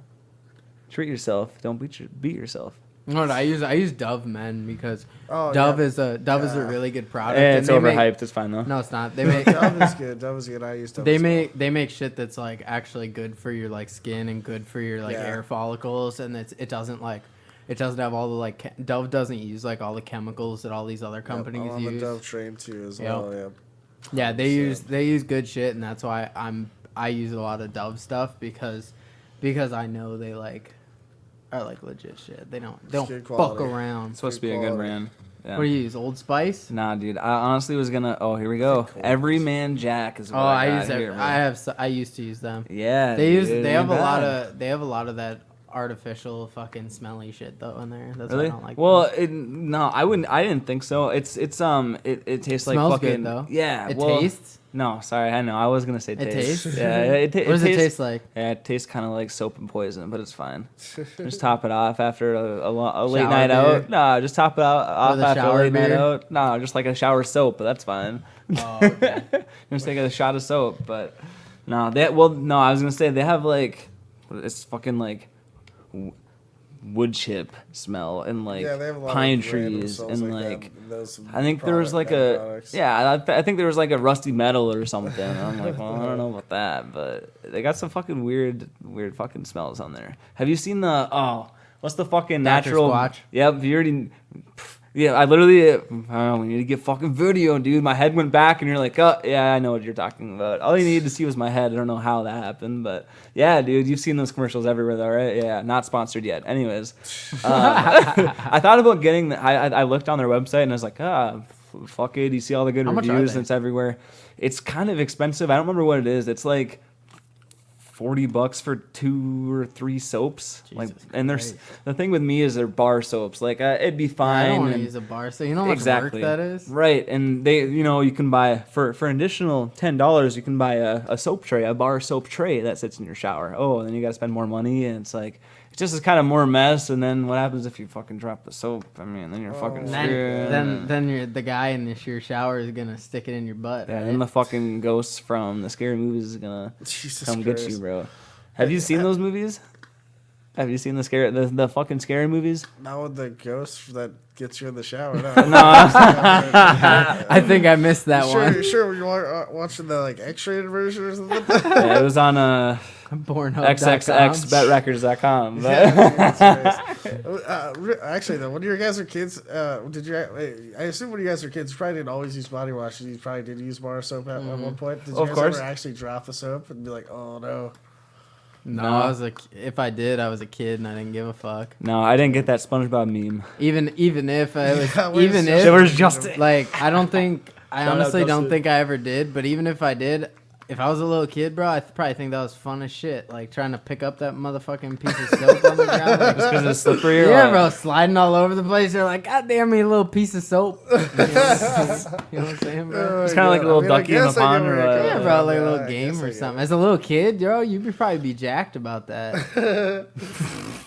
Treat yourself. Don't beat yourself. No, I use Dove Men because Oh, Dove yeah. is a really good product. Yeah, and it's they make- overhyped. It's fine though. No, it's not. They make Dove is good. Dove is good. I use Dove. they as well. make shit that's like actually good for your like skin and good for your like Yeah. hair follicles, and it doesn't have all the like Dove doesn't use like all the chemicals that all these other Yep, companies I'm on the use. Dove train too as Yep. well. Yeah. Yeah, they 100%. use good shit, and that's why I use a lot of Dove stuff because I know they are like legit shit. They don't good fuck quality. around. It's supposed to be a good quality. brand. Yeah. What do you use? Old Spice? Nah, dude. I honestly was gonna. Oh, here we go. Everyman Jack is what Oh, I I got use here, man. I used to use them. Yeah, They dude, they have a ain't lot bad. of that artificial fucking smelly shit though in there. That's Really? why I don't like. Well, them. no, I wouldn't. I didn't think so. It tastes like Smells fucking. good though. Yeah. It well, tastes. No, sorry. I know. I was gonna say It taste. tastes? Yeah. What does it taste like? Yeah, it tastes kind of like soap and poison, but it's fine. Just top it off after a late Shower night beer? out. No, just top it off With a after a shower late night beer? out. No, just like a shower soap, but that's fine. Oh, okay. Just take a shot of soap, but no, I was gonna say they have like it's fucking like wood chip smell and like Yeah, they have a lot pine of random trees smells and like like that, those I think there was like products. I think there was like a rusty metal or something. I'm like, well, I don't know about that, but they got some fucking weird fucking smells on there. Have you seen what's the fucking Dr. natural? Squatch? Yep, you already. Yeah, I literally. We need to get fucking video, dude. My head went back, and you're like, oh, yeah, I know what you're talking about. All you needed to see was my head. I don't know how that happened, but yeah, dude, you've seen those commercials everywhere, though, right? Yeah, not sponsored yet. Anyways, I thought about getting. I looked on their website, and I was like, fuck it. You see all the good How much are reviews, they? and it's everywhere. It's kind of expensive. I don't remember what it is. It's like $40 for 2 or 3 soaps. And Christ. the thing with me is they're bar soaps. Like it'd be I fine. don't want to and- use a bar, so you know how much exactly work that is. Right, and they, you can buy for an additional $10, you can buy a soap tray, a bar soap tray that sits in your shower. Oh, and then you got to spend more money, and it's like it's just kind of more mess. And then what happens if you fucking drop the soap? I mean, then you're fucking screwed. Then you're, the guy in your shower is gonna stick it in your butt. Yeah, right? then the fucking ghost from the scary movies is gonna Jesus come get Christ. you, bro. Have you seen those movies? Have you seen the fucking scary movies? Not with the ghost that gets you in the shower. No. I think I missed that one. Sure. Were you watching the like X-rated version or something? Yeah, it was on Pornhub.com. xxxbetrecords.com. But Actually, though, when you guys were kids, did you? I assume when you guys were kids, you probably didn't always use body wash. You probably did use bar soap at one point. Did you Of guys course. ever actually drop the soap and be like, "Oh no"? No, if I did, I was a kid and I didn't give a fuck. no, I didn't get that SpongeBob meme. Even if I was, Yeah, where's even Justin? if Where's Justin? like I don't think I Shout out honestly don't Justin. think I ever did. But even if I did, if I was a little kid, bro, I probably think that was fun as shit. Like trying to pick up that motherfucking piece of soap on the ground. Like, Just because it's slippery. Or yeah, what? bro, sliding all over the place. They're like, God damn me, a little piece of soap. You know what I'm saying, bro? It's kind of like a little ducky in the pond or what? Yeah, bro, like a little I game guess or I something. get As a little kid, bro, you'd probably be jacked about that.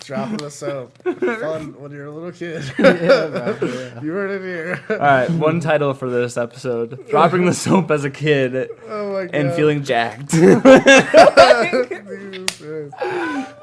Dropping the soap. Fun when you're a little kid. Yeah, bro. Yeah. You heard it here. All right, one title for this episode: dropping the soap as a kid Oh my god. and feeling jacked.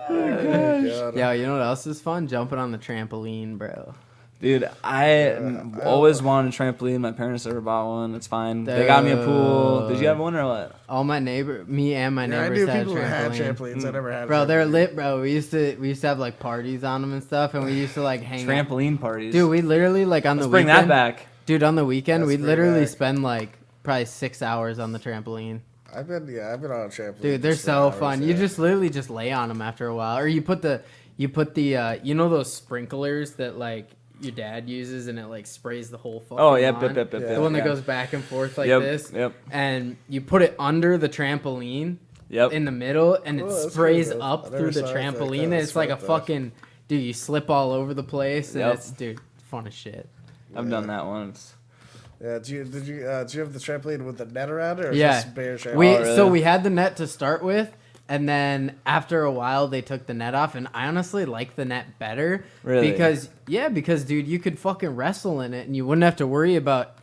Yo, you know what else is fun? Jumping on the trampoline, bro. Dude, I always wanted a trampoline. My parents never bought one. It's fine. They got me a pool. Did you have one or what? All my me and my Yeah, I neighbors knew had people who had trampoline. trampolines. I never had. Bro, a they're trampoline. lit, bro. We used to have like parties on them and stuff, and we used to like hang out. Trampoline parties. Dude, we literally like on Let's the bring weekend. that back. Dude, on the weekend, Let's we'd bring literally back. spend like probably 6 hours on the trampoline. I've been on a trampoline. Dude, they're just for so hours, fun. yeah. You just literally just lay on them after a while, or you put the you know those sprinklers that like your dad uses and it like sprays the whole fucking Oh, yeah. lawn? The one that goes back and forth like this. Yep. And you put it under the trampoline Yep. in the middle, and it Oh, that's sprays cool, though. up I through never the saw it like trampoline. that. And That's it's like a smart, though. fucking dude. You slip all over the place, and Yep. it's dude fun as shit. I've done that once. Yeah, did you have the trampoline with the net around it, or Yeah, just bare trampoline? we Oh, really? so we had the net to start with, and then after a while they took the net off, and I honestly like the net better. Really? Because dude, you could fucking wrestle in it, and you wouldn't have to worry about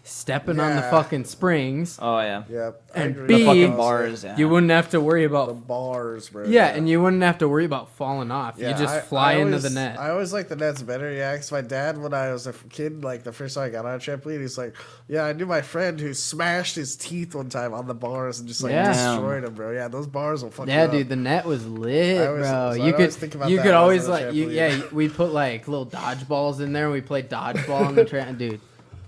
stepping on the Yeah. fucking springs. Oh, yeah. Yeah, I And agree. B, The fucking Yeah. bars, yeah. You wouldn't have to worry the about bars, bro. and you wouldn't have to worry about falling off. Yeah, you just I fly into always- the net. I always like the nets better, yeah. Because my dad, when I was a kid, like the first time I got on a trampoline, he's like, "Yeah, I knew my friend who smashed his teeth one time on the bars and just like Yeah. destroyed him, bro. Yeah, those bars will fuck you Yeah, up." dude, the net was lit, I always- bro. so I'd You always could think about you that could when I was always on a like trampoline. we put like little dodgeballs in there. And we played dodgeball on the dude.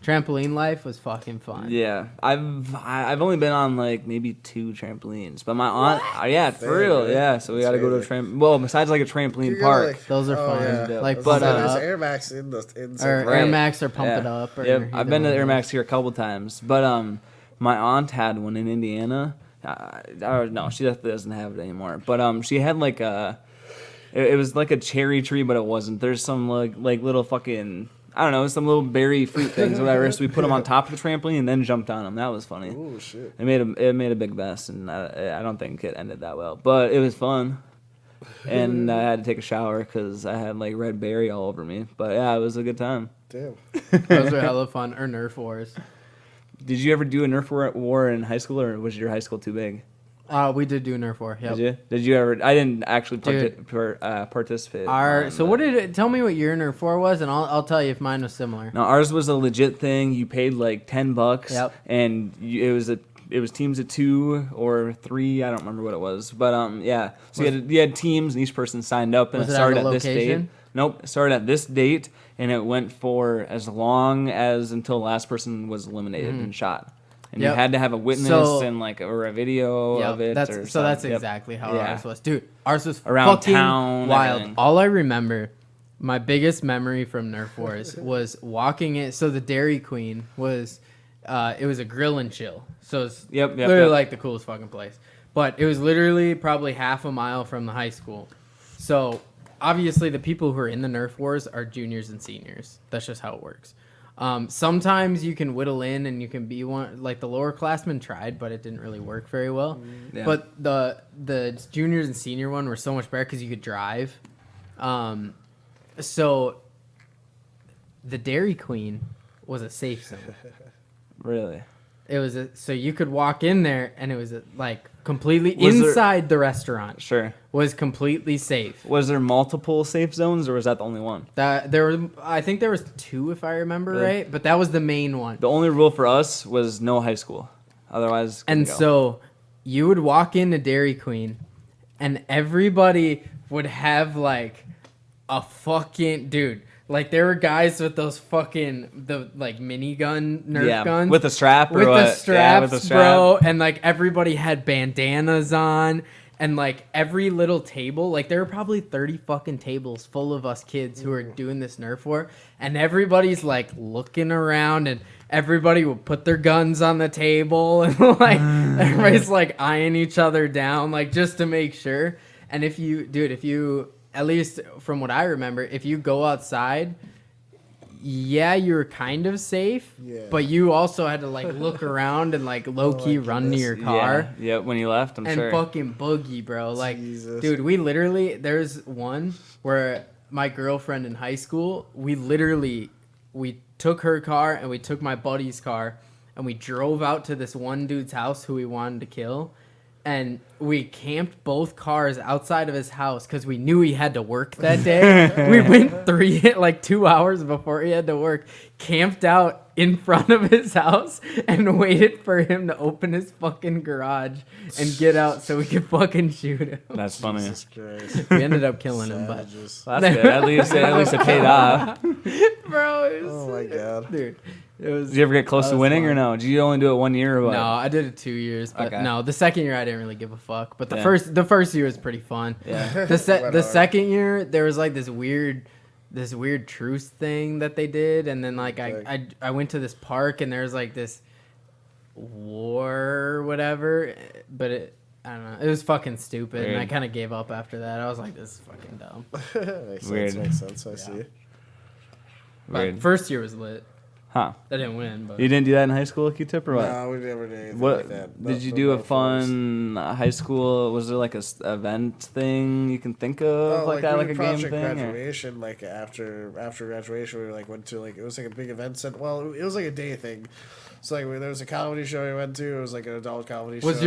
Trampoline life was fucking fun. Yeah, I've only been on like maybe 2 trampolines, but my aunt, yeah, for Damn, real, man. yeah. So we got to go to a That's Well, besides like a You trampoline gotta, park. like- Those are oh, fun. yeah. Like That's butt what I'm up. saying, there's Air Max in the Or Right. Air Max or Pump Yeah. It Up. Or Yep, I've been to either Air one of Max here a couple times, but my aunt had one in Indiana. No, she definitely doesn't have it anymore. But she had like it was like a cherry tree, but it wasn't. There's some like little fucking, I don't know, some little berry fruit things, whatever. So we put them on top of the trampoline and then jumped on them. That was funny. Oh shit! It made a big mess, and I don't think it ended that well, but it was fun. And I had to take a shower because I had like red berry all over me. But yeah, it was a good time. Damn. Those are hella fun. Or Nerf wars. Did you ever do a Nerf war in high school, or was your high school too big? We did do Nerf war. Yep. Did you? Did you ever? I didn't actually Dude. participate. So what did it tell me what your Nerf war was, and I'll tell you if mine was similar. Now ours was a legit thing. You paid like $10, Yep. and it was teams of 2 or 3. I don't remember what it was, but yeah. So you had teams, and each person signed up, and Was it it started at a at this date. location? Nope, it started at this date, and it went for as long as until the last person was eliminated and shot. And Yep. you had to have a witness So- and like or a video Yep, of it. that's or so that's something. Yep. exactly how Yeah. ours was, dude. Ours was Around fucking town, wild. everything. All I remember, my biggest memory from Nerf wars was walking in. So the Dairy Queen was, it was a grill and chill. So it's Yep, literally yep. like the coolest fucking place. But it was literally probably half a mile from the high school. So obviously the people who are in the Nerf wars are juniors and seniors. That's just how it works. Sometimes you can whittle in and you can be one, like the lower classmen tried, but it didn't really work very well. Yeah. But the juniors and senior one were so much better because you could drive. So the Dairy Queen was a safe zone. Really? It was so you could walk in there and it was like completely Was there- inside the restaurant. Sure. Was completely safe. Was there multiple safe zones, or was that the only one? I think there was 2 if I remember Really? right, but that was the main one. The only rule for us was no high school. Otherwise, couldn't And go. so you would walk into Dairy Queen and everybody would have like a fucking dude. Like there were guys with those fucking the like minigun Nerf guns with a strap or with what? the straps, Yeah, with the strap. bro, and like everybody had bandanas on, And like every little table, like there were probably 30 fucking tables full of us kids who are doing this Nerf war, and everybody's like looking around, and everybody will put their guns on the table, and like everybody's like eyeing each other down, like just to make sure. And if you, at least from what I remember, if you go outside, yeah, you were kind of safe, but you also had to like look around and like low key run to your car. Yeah, when you left, I'm sure. And fucking boogie, bro. Like, Jesus. dude, there's one where my girlfriend in high school, we took her car and we took my buddy's car and we drove out to this one dude's house who we wanted to kill. And we camped both cars outside of his house because we knew he had to work that day. We went 2 hours before he had to work, camped out in front of his house and waited for him to open his fucking garage and get out so we could fucking shoot him. That's funny. Jesus Christ. We ended up killing him, but Savages. Well, that's good. At least it paid off. bro, it was, Oh my god. dude, it was. Did you ever get close that to was winning fun. or no? Did you only do it 1 year or what? No, I did it 2 years, but Okay. no, the second year I didn't really give a fuck. But the Yeah. first year was pretty fun. Yeah. The second year there was like this weird truce thing that they did, and then like I went to this park and there was like this war or whatever, but I don't know, it was fucking stupid, and I Weird. kind of gave up after that. I was like, this is fucking dumb. Makes Weird. sense. Makes sense. I see. Weird. But first year was lit. Huh. I didn't win, but You didn't do that in high school, Q-Tip, or what? No, we never did anything What like that. did you No do a more photos. fun high school? Was there like a event thing you can think of like that, we like a did game project thing? Or? graduation, like after graduation, we like went to like it was like a big event set. Well, it was like a day thing. So like there was a comedy show we went to. It was like an adult comedy show. was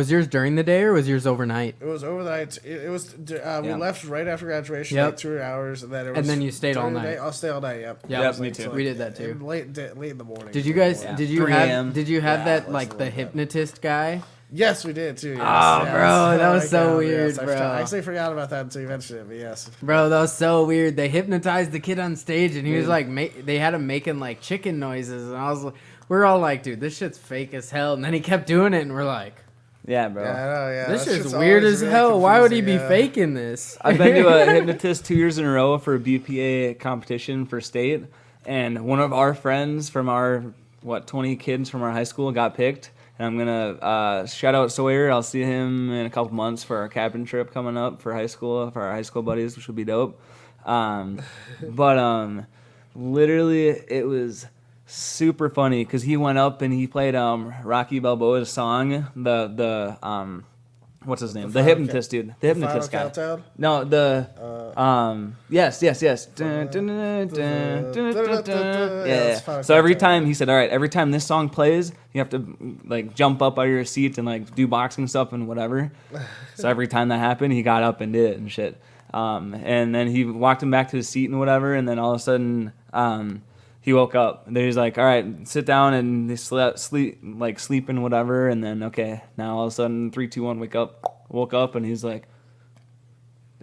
yours during the day or was yours overnight? It was overnight. It was. We Yeah. left right after graduation, Yep. like 2 hours, and then it was. And then you stayed all during the night. day, I'll stay all night. Yep. Yeah, Yep, me too. We did that too. And late in the morning. Did you guys? Yeah. Did you 3 have? a.m. Did you have Yeah, that let's like look the at that. hypnotist guy? Yes, we did too. Yes. Oh, yes. bro, that was my so God, weird, yes. bro. I actually forgot about that until you mentioned it. But yes. Bro, that was so weird. They hypnotized the kid on stage, and he was like, they had him making like chicken noises, and we're all like, dude, this shit's fake as hell. And then he kept doing it, and we're like, Yeah, bro. Yeah, I know. Yeah. this that shit's shit's weird always as really hell. Why would he be confusing, yeah. faking this? I've been to a hypnotist 2 years in a row for a BPA competition for state, and one of our friends from our 20 kids from our high school got picked. And I'm gonna shout out Sawyer. I'll see him in a couple months for our cabin trip coming up for our high school buddies, which will be dope. But literally, it was super funny because he went up and he played Rocky Balboa's song. What's his name? The hypnotist dude. The hypnotist guy. Countdown? No, yes. Dun, dun, dun, dun, dun, dun, dun. Yeah, Yeah. it's Final So every Countdown. time he said, all right, every time this song plays, you have to like jump up out of your seat and like do boxing stuff and whatever. So every time that happened, he got up and did it and shit. And then he walked him back to his seat and whatever, and then all of a sudden, he woke up. And then he's like, all right, sit down, and he sleep and whatever. And then, okay, now all of a sudden, 3, 2, 1, woke up, and he's like,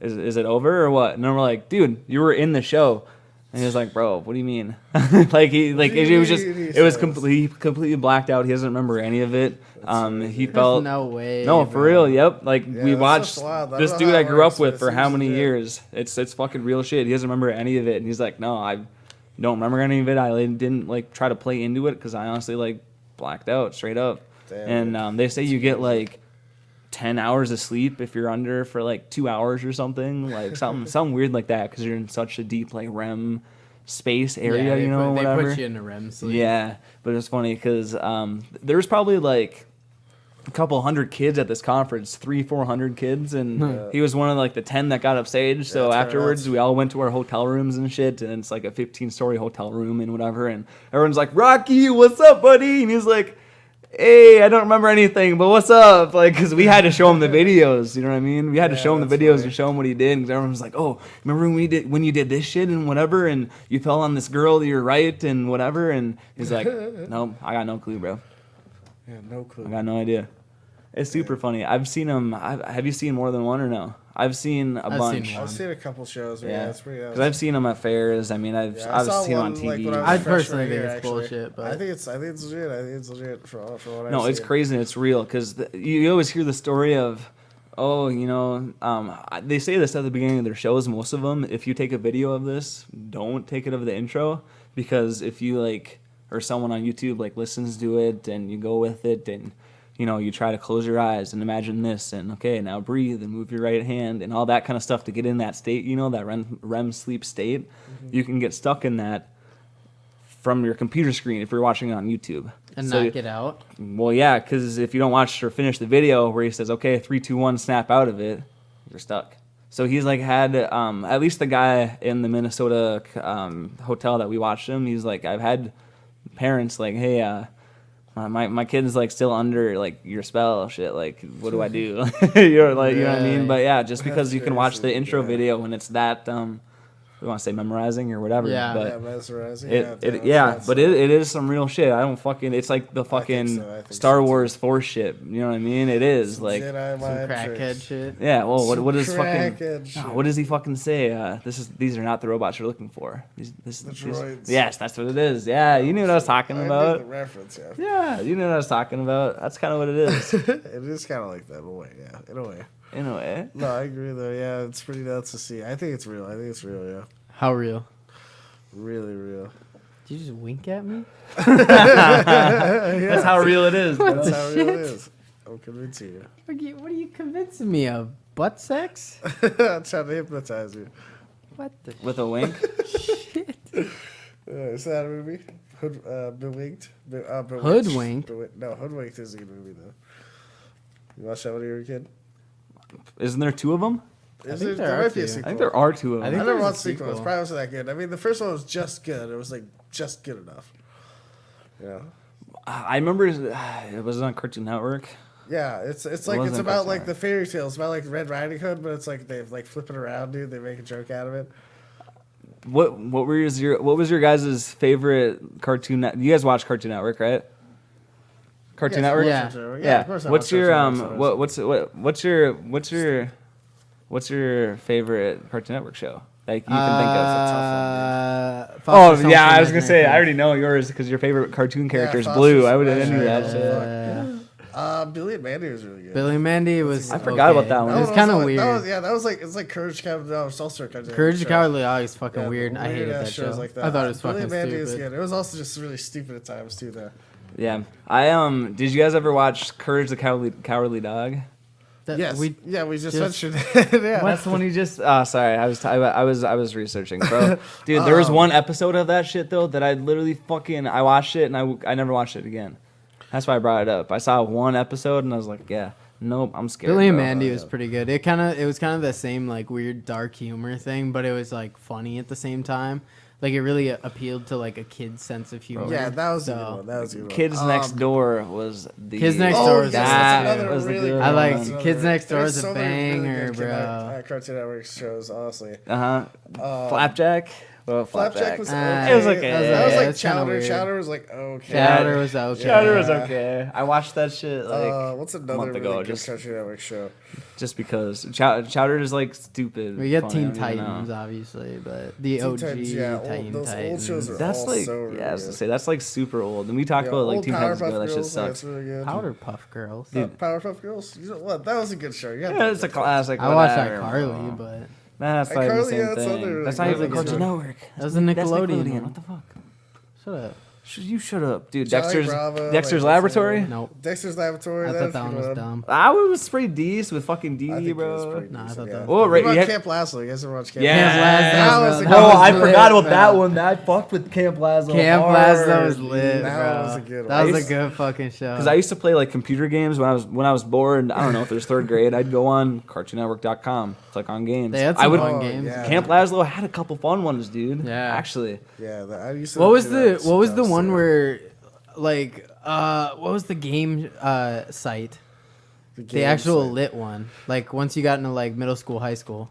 is it over or what? And then we're like, dude, you were in the show. And he was like, bro, what do you mean? it was completely blacked out. He doesn't remember any of it. He felt no way. no, for real. Yep. Like Yeah, we that's watched just wild. I this don't know dude how I it grew works, up but with it for how seems many legit. years. It's fucking real shit. He doesn't remember any of it, and he's like, no, I don't remember any of it. I didn't like try to play into it because I honestly like blacked out straight up. Damn. And they say you get like 10 hours of sleep if you're under for like 2 hours or something, like something weird like that because you're in such a deep like REM space area, they whatever. They put you into REM sleep. Yeah, but it's funny because there was probably like a couple hundred kids at this conference, 300-400 kids, and he was one of like the 10 that got up stage. So that's afterwards, nuts. we all went to our hotel rooms and shit, and it's like a 15-story hotel room and whatever, and everyone's like, "Rocky, what's up, buddy?" And he's like, "Hey, I don't remember anything, but what's up?" Like, because we had to show him the videos, you know what I mean? We had to show him the that's videos funny. and show him what he did, because everyone was like, "Oh, remember when you did this shit and whatever, and you fell on this girl that you're right and whatever?" And he's like, "No, I got no clue, bro. Yeah, no clue. I got no idea." It's super funny. I've seen him. Have you seen more than one or no? I've seen a I've bunch. seen I've seen a couple shows. Yeah, Yeah, it's pretty. because I've seen him at fairs. I mean, I've saw seen him on one, like, TV. when I was I a freshman personally think year, it's actually. bullshit, but I think it's legit. I think it's legit for what I No, it's see. crazy and it's real because you always hear the story of oh, they say this at the beginning of their shows, most of them. If you take a video of this, don't take it of the intro, because if you or someone on YouTube listens to it and you go with it and you try to close your eyes and imagine this and okay, now breathe and move your right hand and all that kind of stuff to get in that state, that REM sleep state, you can get stuck in that from your computer screen if you're watching it on YouTube. And not get out? Well, yeah, because if you don't watch or finish the video where he says, okay, 3, 2, 1, snap out of it, you're stuck. So he's had, at least the guy in the Minnesota hotel that we watched him, he's I've had parents hey, my kid's still under your spell shit, what do I do? You know what I mean? But yeah, just because you can watch the intro video and it's that we want to say memorizing or whatever. Yeah, but mesmerizing. But it is some real shit. I don't fucking. It's the fucking I think Star so, Wars Force shit. You know what I mean? It is Jedi Some mind crackhead tricks. shit. yeah. Well, what is Crackhead fucking? shit. What does he fucking say? These are not the robots you're looking for. The droids. Yes, that's what it is. Yeah, you knew what I was talking I knew about. the reference, yeah. Yeah, you knew what I was talking about. That's kind of what it is. It is kind of like that in a way, yeah. In a way. In a way. No, I agree though. Yeah, it's pretty nuts to see. I think it's real. Yeah. How real? Really real. Did you just wink at me? That's how real it is. That's how real it is. I'm convincing you. What are you convincing me of? Butt sex? I'm trying to hypnotize you. What the With a wink. shit? Is that a movie? Bewinked? Bewitched. Hoodwinked? No, Hoodwinked is a good movie though. You watched that when you were a kid? Isn't there 2 of them? Is think there there are might be a two. I sequel. think there are 2 of I them. think I never there's a watched the sequel. It sequel. probably wasn't that good. I mean, the first one was just good. It was just good enough. Yeah. I remember it was on Cartoon Network. Yeah, it's it's wasn't about Cartoon the fairy tales, about Red Riding Hood, but it's they flip it around, dude. They make a joke out of it. What was your guys' favorite cartoon? You guys watch Cartoon Network, right? Cartoon Yes, Network. Yeah. Yeah. Of course I What's watch your Cartoon Network. what's your favorite Cartoon Network show you can think Foster of? Oh Simpson yeah, I was gonna is say my I already know yours because your favorite cartoon character is Foster Blue. I would Simpson. have knew that. Yeah. Shit. Billy and Mandy was really good. Billy and Mandy was. I forgot about that one. It was That kind of was- weird. That was it's like Courage the Cowardly Dog. It's also a Cartoon Network Courage the show. Cowardly Dog is fucking Yeah, weird. I hated weird-ass that shows show. like that. I thought it was Billy fucking and Mandy was stupid. good. It was also just really stupid at times too, though. Yeah, I did you guys ever watch Courage the Cowardly Dog? Yes. We just just- mentioned it. Yeah. That's the one you just. Sorry, I was researching, bro. Dude, there was one episode of that shit though that I literally I watched it and I never watched it again. That's why I brought it up. I saw one episode and I was like, yeah, nope, I'm scared. Billy and bro. Mandy was pretty good. It was kind of the same weird dark humor thing, but it was funny at the same time. It really appealed to a kid's sense of humor. Yeah, that was a So- good one. That was a good one. Kids Next Door was the. Kids Next Door was yes, that that's another was the really good good I one. like That's another- Kids Next Door there's is a so many really banger, good bro. Cartoon Network shows, honestly. Flapjack. Well, Flapjack was Ah, okay. It was okay. That was Yeah, like it's kinda Chowder. weird. Chowder was okay. Chowder was okay. Chowder was okay. I watched that shit What's a another month really ago, good just Cartoon Network show? because Chowder is stupid. We got funny, Teen I don't even know. Titans, obviously, but the Teen OG Titans, yeah, Teen those old Titans. shows are That's all like so really I was to good. say that's super old, and we talked about old Teen Titans ago. That shit Girls, sucks. That's really good. Powerpuff Girls. Powerpuff Girls? You know what? That was a good show. Yeah, it's a classic. I watched whatever, iCarly, bro. but Man, that's not even the iCarly, same yeah, that's thing. another That's not really even good Cartoon show. Network. that was a Nickelodeon. one. What the fuck? Shut up. You shut up, dude. Johnny Bravo, Dexter's like, Laboratory. Nope. Dexter's Laboratory. I that thought was that a one good was one. dumb. I was pretty decent with fucking I D, think it was bro. pretty Nah, I decent, thought yeah. that- Oh, What right, about you have- Camp Laszlo? You guys ever watch Camp Yeah, That was a bro. good Oh, one. I lit, forgot about bro. that one. I fucked with Camp Laszlo. Camp hard. Laszlo was lit, That bro. was a good That one. was a good fucking show. Because I used to play computer games when I was bored. I don't know if it was third grade. I'd go on CartoonNetwork.com, click on games. They had I some would. fun games. yeah. Camp Laszlo had a couple fun ones, dude. Yeah. actually. Yeah, I used to What was do the that What was the stuff, one so- where what was the game site? The game actual site? lit one. Once you got into middle school, high school.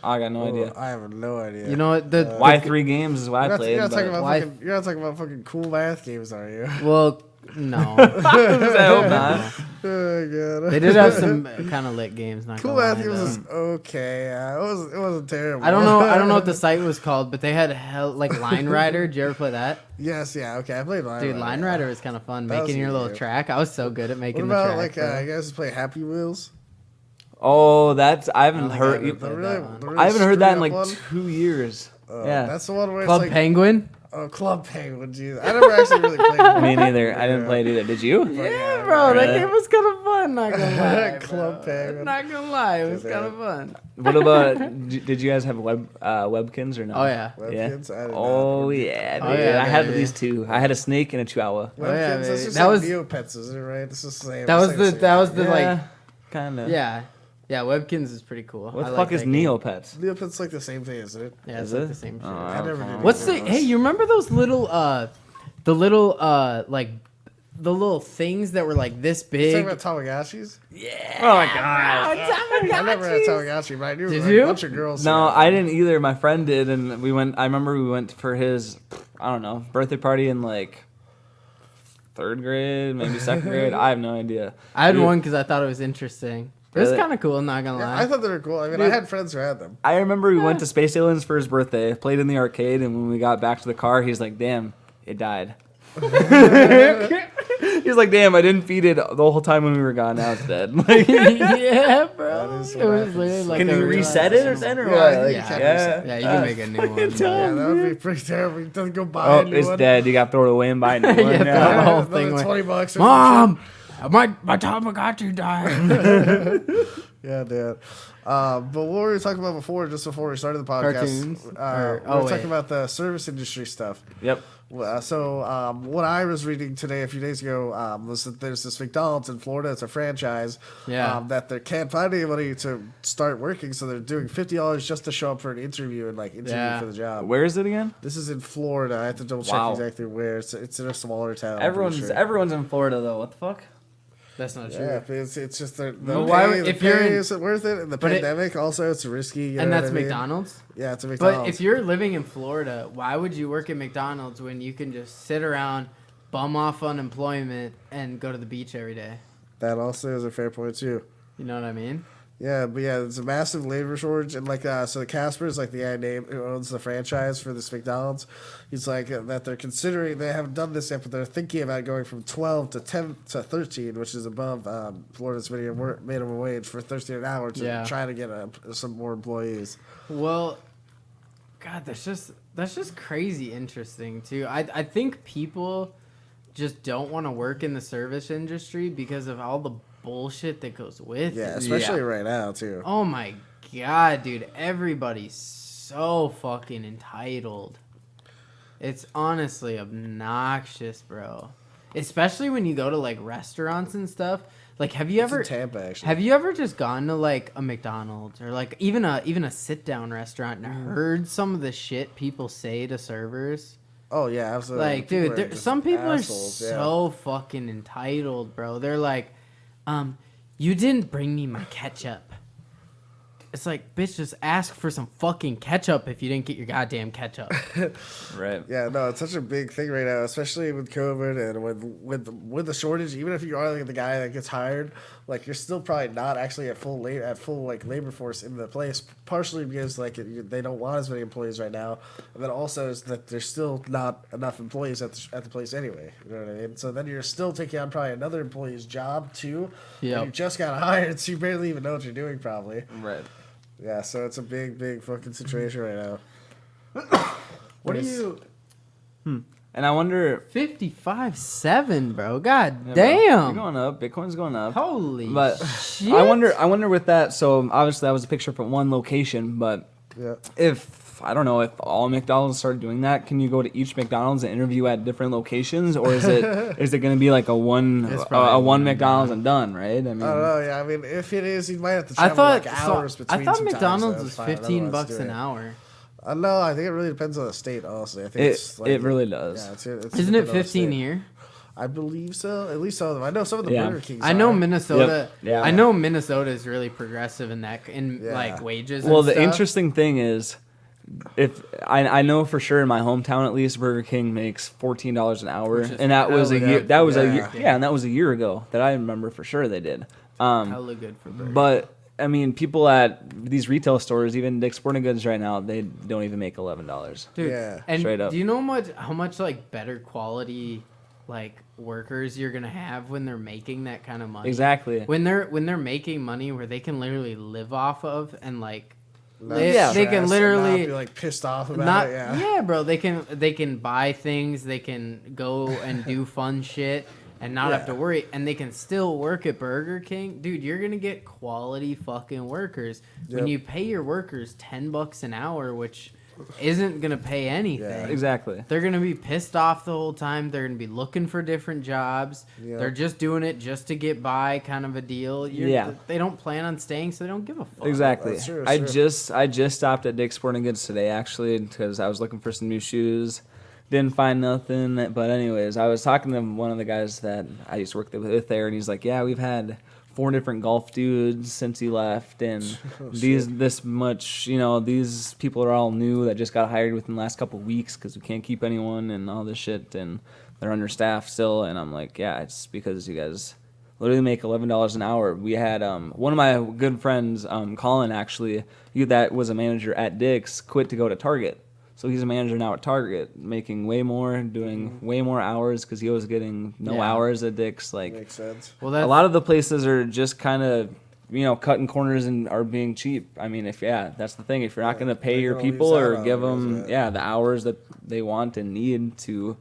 I got no Oh, idea. I have no idea. You know what the Y3 games is what I You're played. not talking but- about Why- you're not talking about fucking cool math games, are you? well, no. I hope not. Oh god. They did have some kind of lit games. Not cool gonna math lie, games though. was okay. It wasn't terrible. I don't know what the site was called, but they had Line Rider. Did you ever play that? Yes, yeah, okay. I played Line Dude, Rider. Line Rider was kind of fun, That was making your a little game. track. I was so good at What making about the track. bro. you guys play Happy Wheels? Oh, that's I haven't I don't think heard. I ever played that one. The really I haven't heard that in screwed like up one? 2 years. Yeah, That's the one where Club it's like Penguin. Club Penguin. Geez, I never actually really played one. me neither. I didn't play it either. Did you? Yeah, bro, that Really? game was kind of fun. Not gonna lie, Club bro. Penguin. Not gonna lie, it was kind of fun. What about? Did you guys have webkins or no? Oh yeah. Yeah. Webkins? I did not. Oh yeah, Oh, dude. yeah, I had at baby. least 2. I had a snake and a chihuahua. Oh, yeah, Webkins, that's baby. just That like was- Neopets, isn't it, right? This is the same. That was same the thing. that was the like kind of. yeah. Yeah, Webkins is pretty cool. What I the like fuck is that game. Neopets? Neopets like the same thing, isn't it? Yeah, it's Is like it? the same shit. Oh, I never did. What's the either. hey? You remember those little the little like the little things that were like this You big? talking about Tamagotchis? Oh my god. I never had Tamagotchi, but I knew Did like, you? a bunch of girls. No, had I them. didn't either. My friend did, and we went. I remember we went for his, I don't know, birthday party in like 3rd grade, maybe 2nd grade. I have no idea. I had Dude, one because I thought it was interesting. It was Really? kind of cool. Not gonna Yeah, lie. I thought they were cool. I mean, I had friends who had them. I remember we went to Space Aliens for his birthday, played in the arcade, and when we got back to the car, he's like, "Damn, it died." He's like, "Damn, I didn't feed it the whole time when we were gone. Now it's dead." Like, Yeah, bro. That is It what was happens. literally like can a you real reset it or ass something? Or Yeah, what? I think you Like, can animal. Yeah, you can make a new one. Yeah, that would be pretty terrible. You doesn't go buy Oh, a new it's one. dead. You got to throw it away and buy a new one. Yeah, Yeah. throw the whole Another thing away. $20 or some Mom, my Tamagotchi died. shit. Yeah, Dad. But what were we talking about before? Just before we started the podcast, Cartoons? we Or- were oh, talking wait. about the service industry stuff. Yep. So what I was reading today a few days ago was that there's this McDonald's in Florida. It's a franchise. Yeah. That they can't find anybody to start working, so they're doing $50 just to show up for an interview and interview Yeah. for the job. Where is it again? This is in Florida. I have to double check Wow. exactly where. It's in a smaller town. I'm pretty sure. Everyone's in Florida though. What the fuck? That's not true. Yeah, but it's just the Well, why pay, would- the if you're pay in- isn't worth it, and the But it- pandemic also it's risky. You And know that's what I mean? McDonald's. Yeah, it's a McDonald's. But if you're living in Florida, why would you work at McDonald's when you can just sit around, bum off unemployment, and go to the beach every day? That also is a fair point too. You know what I mean? Yeah, but yeah, it's a massive labor shortage, and so the Casper is like the guy named who owns the franchise for this McDonald's. He's like that they're considering. They haven't done this yet, but they're thinking about going from 12 to 10 to 13, which is above Florida's minimum wage for 13 an hour to try to get some more employees. Well, God, that's just crazy interesting too. I think people just don't want to work in the service industry because of all the bullshit that goes with Yeah, it. especially right now too. Oh my God, dude, everybody's so fucking entitled. It's honestly obnoxious, bro. Especially when you go to like restaurants and stuff. Like, have you It's in ever Tampa, actually. have you ever just gone to like a McDonald's or like even a sit down restaurant and heard some of the shit people say to servers? Oh yeah, absolutely. Like, People dude, are just some people assholes, are yeah. so fucking entitled, bro. They're like, you didn't bring me my ketchup. It's like, bitch, just ask for some fucking ketchup if you didn't get your goddamn ketchup. Right. Yeah, no, it's such a big thing right now, especially with COVID and with the shortage. Even if you are like the guy that gets hired, like you're still probably not actually at full like labor force in the place. Partially because like they don't want as many employees right now, and then also is that there's still not enough employees at the place anyway. You know what I mean? So then you're still taking on probably another employee's job too. Yep. And you just got hired, so you barely even know what you're doing probably. Right. Yeah, so it's a big fucking situation right now. What do Yes. you? And I wonder. 55.7, bro. God Yeah, bro, damn. You're going up. Bitcoin's going up. Holy But shit. I wonder with that. So obviously that was a picture from one location, but Yeah. if I don't know if all McDonald's started doing that, can you go to each McDonald's and interview at different locations, or is it going to be like a one It's probably one one and McDonald's and done? Right? I mean, I don't know. Yeah, I mean, if it is, you might have to I travel thought like hours between. I thought sometimes, McDonald's so was it's fine. 15 Otherwise, bucks do an it. hour. No, I think it really depends on the state. Honestly, I think it's like, it really does. Yeah, it's Isn't it dependent on the 15 state. here? I believe so. At least some of them. I know some of the Yeah. Burger Kings. I know are. Minnesota. Yep. Yeah. I know Minnesota is really progressive in that Yeah. like wages. Well, and the stuff. interesting thing is, if I know for sure in my hometown at least, Burger King makes $14 an hour, Which is and that was a hella year. good. That was a Yeah. year. Yeah, and that was a year ago that I remember for sure they did. hella good for burgers. But I mean, people at these retail stores, even Dick's Sporting Goods right now, they don't even make $11. Dude, Yeah. and Straight up. do you know how much like better quality like workers you're gonna have when they're making that kind of money. Exactly. When they're making money where they can literally live off of and like Not Yeah. they can stress and literally not be like pissed off about not it. Yeah. bro, they can buy things, they can go and do fun shit and not have to Yeah. worry, and they can still work at Burger King. Dude, you're gonna get quality fucking workers when Yep. you pay your workers $10 an hour, which isn't gonna pay anything. Yeah. Exactly. They're gonna be pissed off the whole time. They're gonna be looking for different jobs. Yep. They're just doing it just to get by, kind of a deal. Yeah. They don't plan on staying, so they don't give a fuck. Exactly. That's true, I sure. just stopped at Dick's Sporting Goods today actually because I was looking for some new shoes. Didn't find nothing. But anyways, I was talking to one of the guys that I used to work with there, and he's like, "Yeah, we've had 4 different golf dudes since he left, and these people are all new that just got hired within the last couple of weeks because we can't keep anyone and all this shit, and they're understaffed still." And I'm like, "Yeah, it's because you guys literally make $11 an hour." We had one of my good friends, Colin, actually, that was a manager at Dick's, quit to go to Target. So he's a manager now at Target, making way more, doing way more hours because he was getting no hours at Dick's. Like, Makes sense. Well, a lot of the places are just kind of, cutting corners and are being cheap. I mean, that's the thing. If you're not going to pay they're your gonna people lose out or on give it, them, yeah. the hours that they want and need to,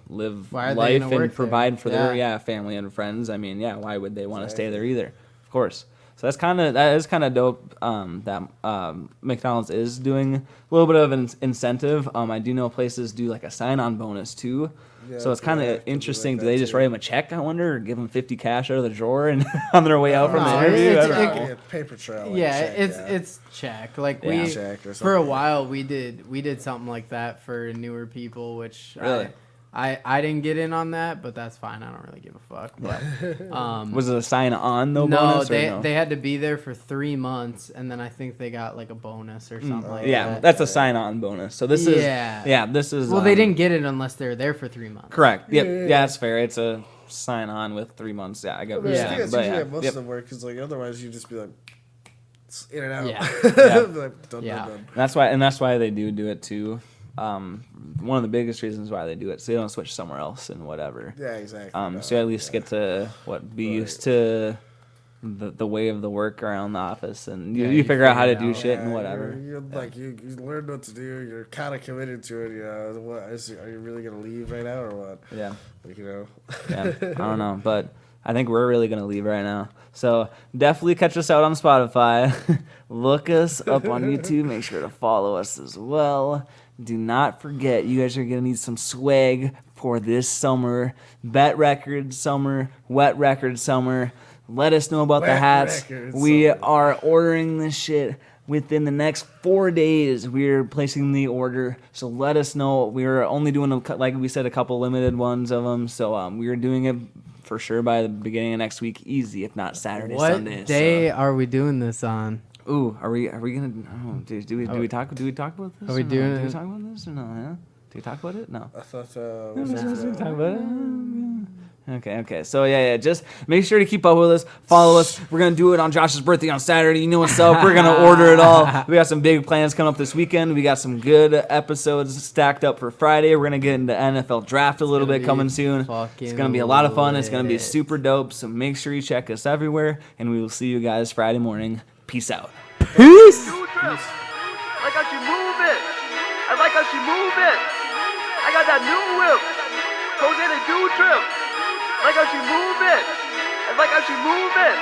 live Why are they life gonna work and provide there? for Yeah. their family and friends. I mean, why would they want to stay there either? Of course. So that is kind of dope. That McDonald's is doing a little bit of an incentive. I do know places do like a sign-on bonus too. Yeah, So it's kind yeah, I of have to do interesting. like Do that they just too. write them a check, I wonder, or give them 50 cash out of the drawer and on their way out from the No, interview? it's- I don't it- know. Yeah, paper trail. Like yeah, check, it's check. Like Yeah. we Check or for a something. while we did something like that for newer people, which Really? I didn't get in on that, but that's fine. I don't really give a fuck. But Was it a sign-on though? no, bonus or they no? they had to be there for 3 months, and then I think they got like a bonus or something like Yeah, that. that's a sign-on bonus. So this is this is Well, they didn't get it unless they were there for 3 months. correct. Yep, Yeah. that's fair. It's a sign-on with 3 months. Yeah, I get I what mean, you're I think saying. that's But usually yeah, at most yep. of the work because like otherwise you just be like it's in and out. Yeah. Yeah. Be like, done, Yeah. done. That's why they do it too. One of the biggest reasons why they do it, so they don't switch somewhere else and whatever. Yeah, exactly. So you at least get to be used to the way of the work around the office, and you, Yeah, you you figure out how to figure it do out. shit and whatever. You learn what to do. You're kind of committed to it. Are you really gonna leave right now or what? Yeah. Like, you know. Yeah, I don't know, but I think we're really gonna leave right now. So definitely catch us out on Spotify. Look us up on YouTube. Make sure to follow us as well. Do not forget, you guys are gonna need some swag for this summer. Bet Records summer, Wet Records summer. Let us know about the Wet hats. Records We summer. are ordering this shit within the next 4 days. We're placing the order, so let us know. We're only doing like we said, a couple limited ones of them. So we're doing it for sure by the beginning of next week, easy, if not Saturday, What Sunday. day are we doing this on? Ooh, are we gonna? Oh, do we talk about this? Are we or no? doing Do we it? talk about this or no? Yeah? Do we talk about it? No. I thought. Talk about it. Okay. So yeah. Just make sure to keep up with us. Follow us. We're gonna do it on Josh's birthday on Saturday. You know what's up. We're gonna order it all. We got some big plans coming up this weekend. We got some good episodes stacked up for Friday. We're gonna get into NFL draft a little gonna bit coming be soon. It's fucking gonna be a lot of fun. It's gonna be lit. super dope. So make sure you check us everywhere, and we will see you guys Friday morning. Peace out. Peace. Dude trip. I like how she move it. I like how she move it. I got that new whip. Jose the dude trip. I like how she move it. I like how she move it.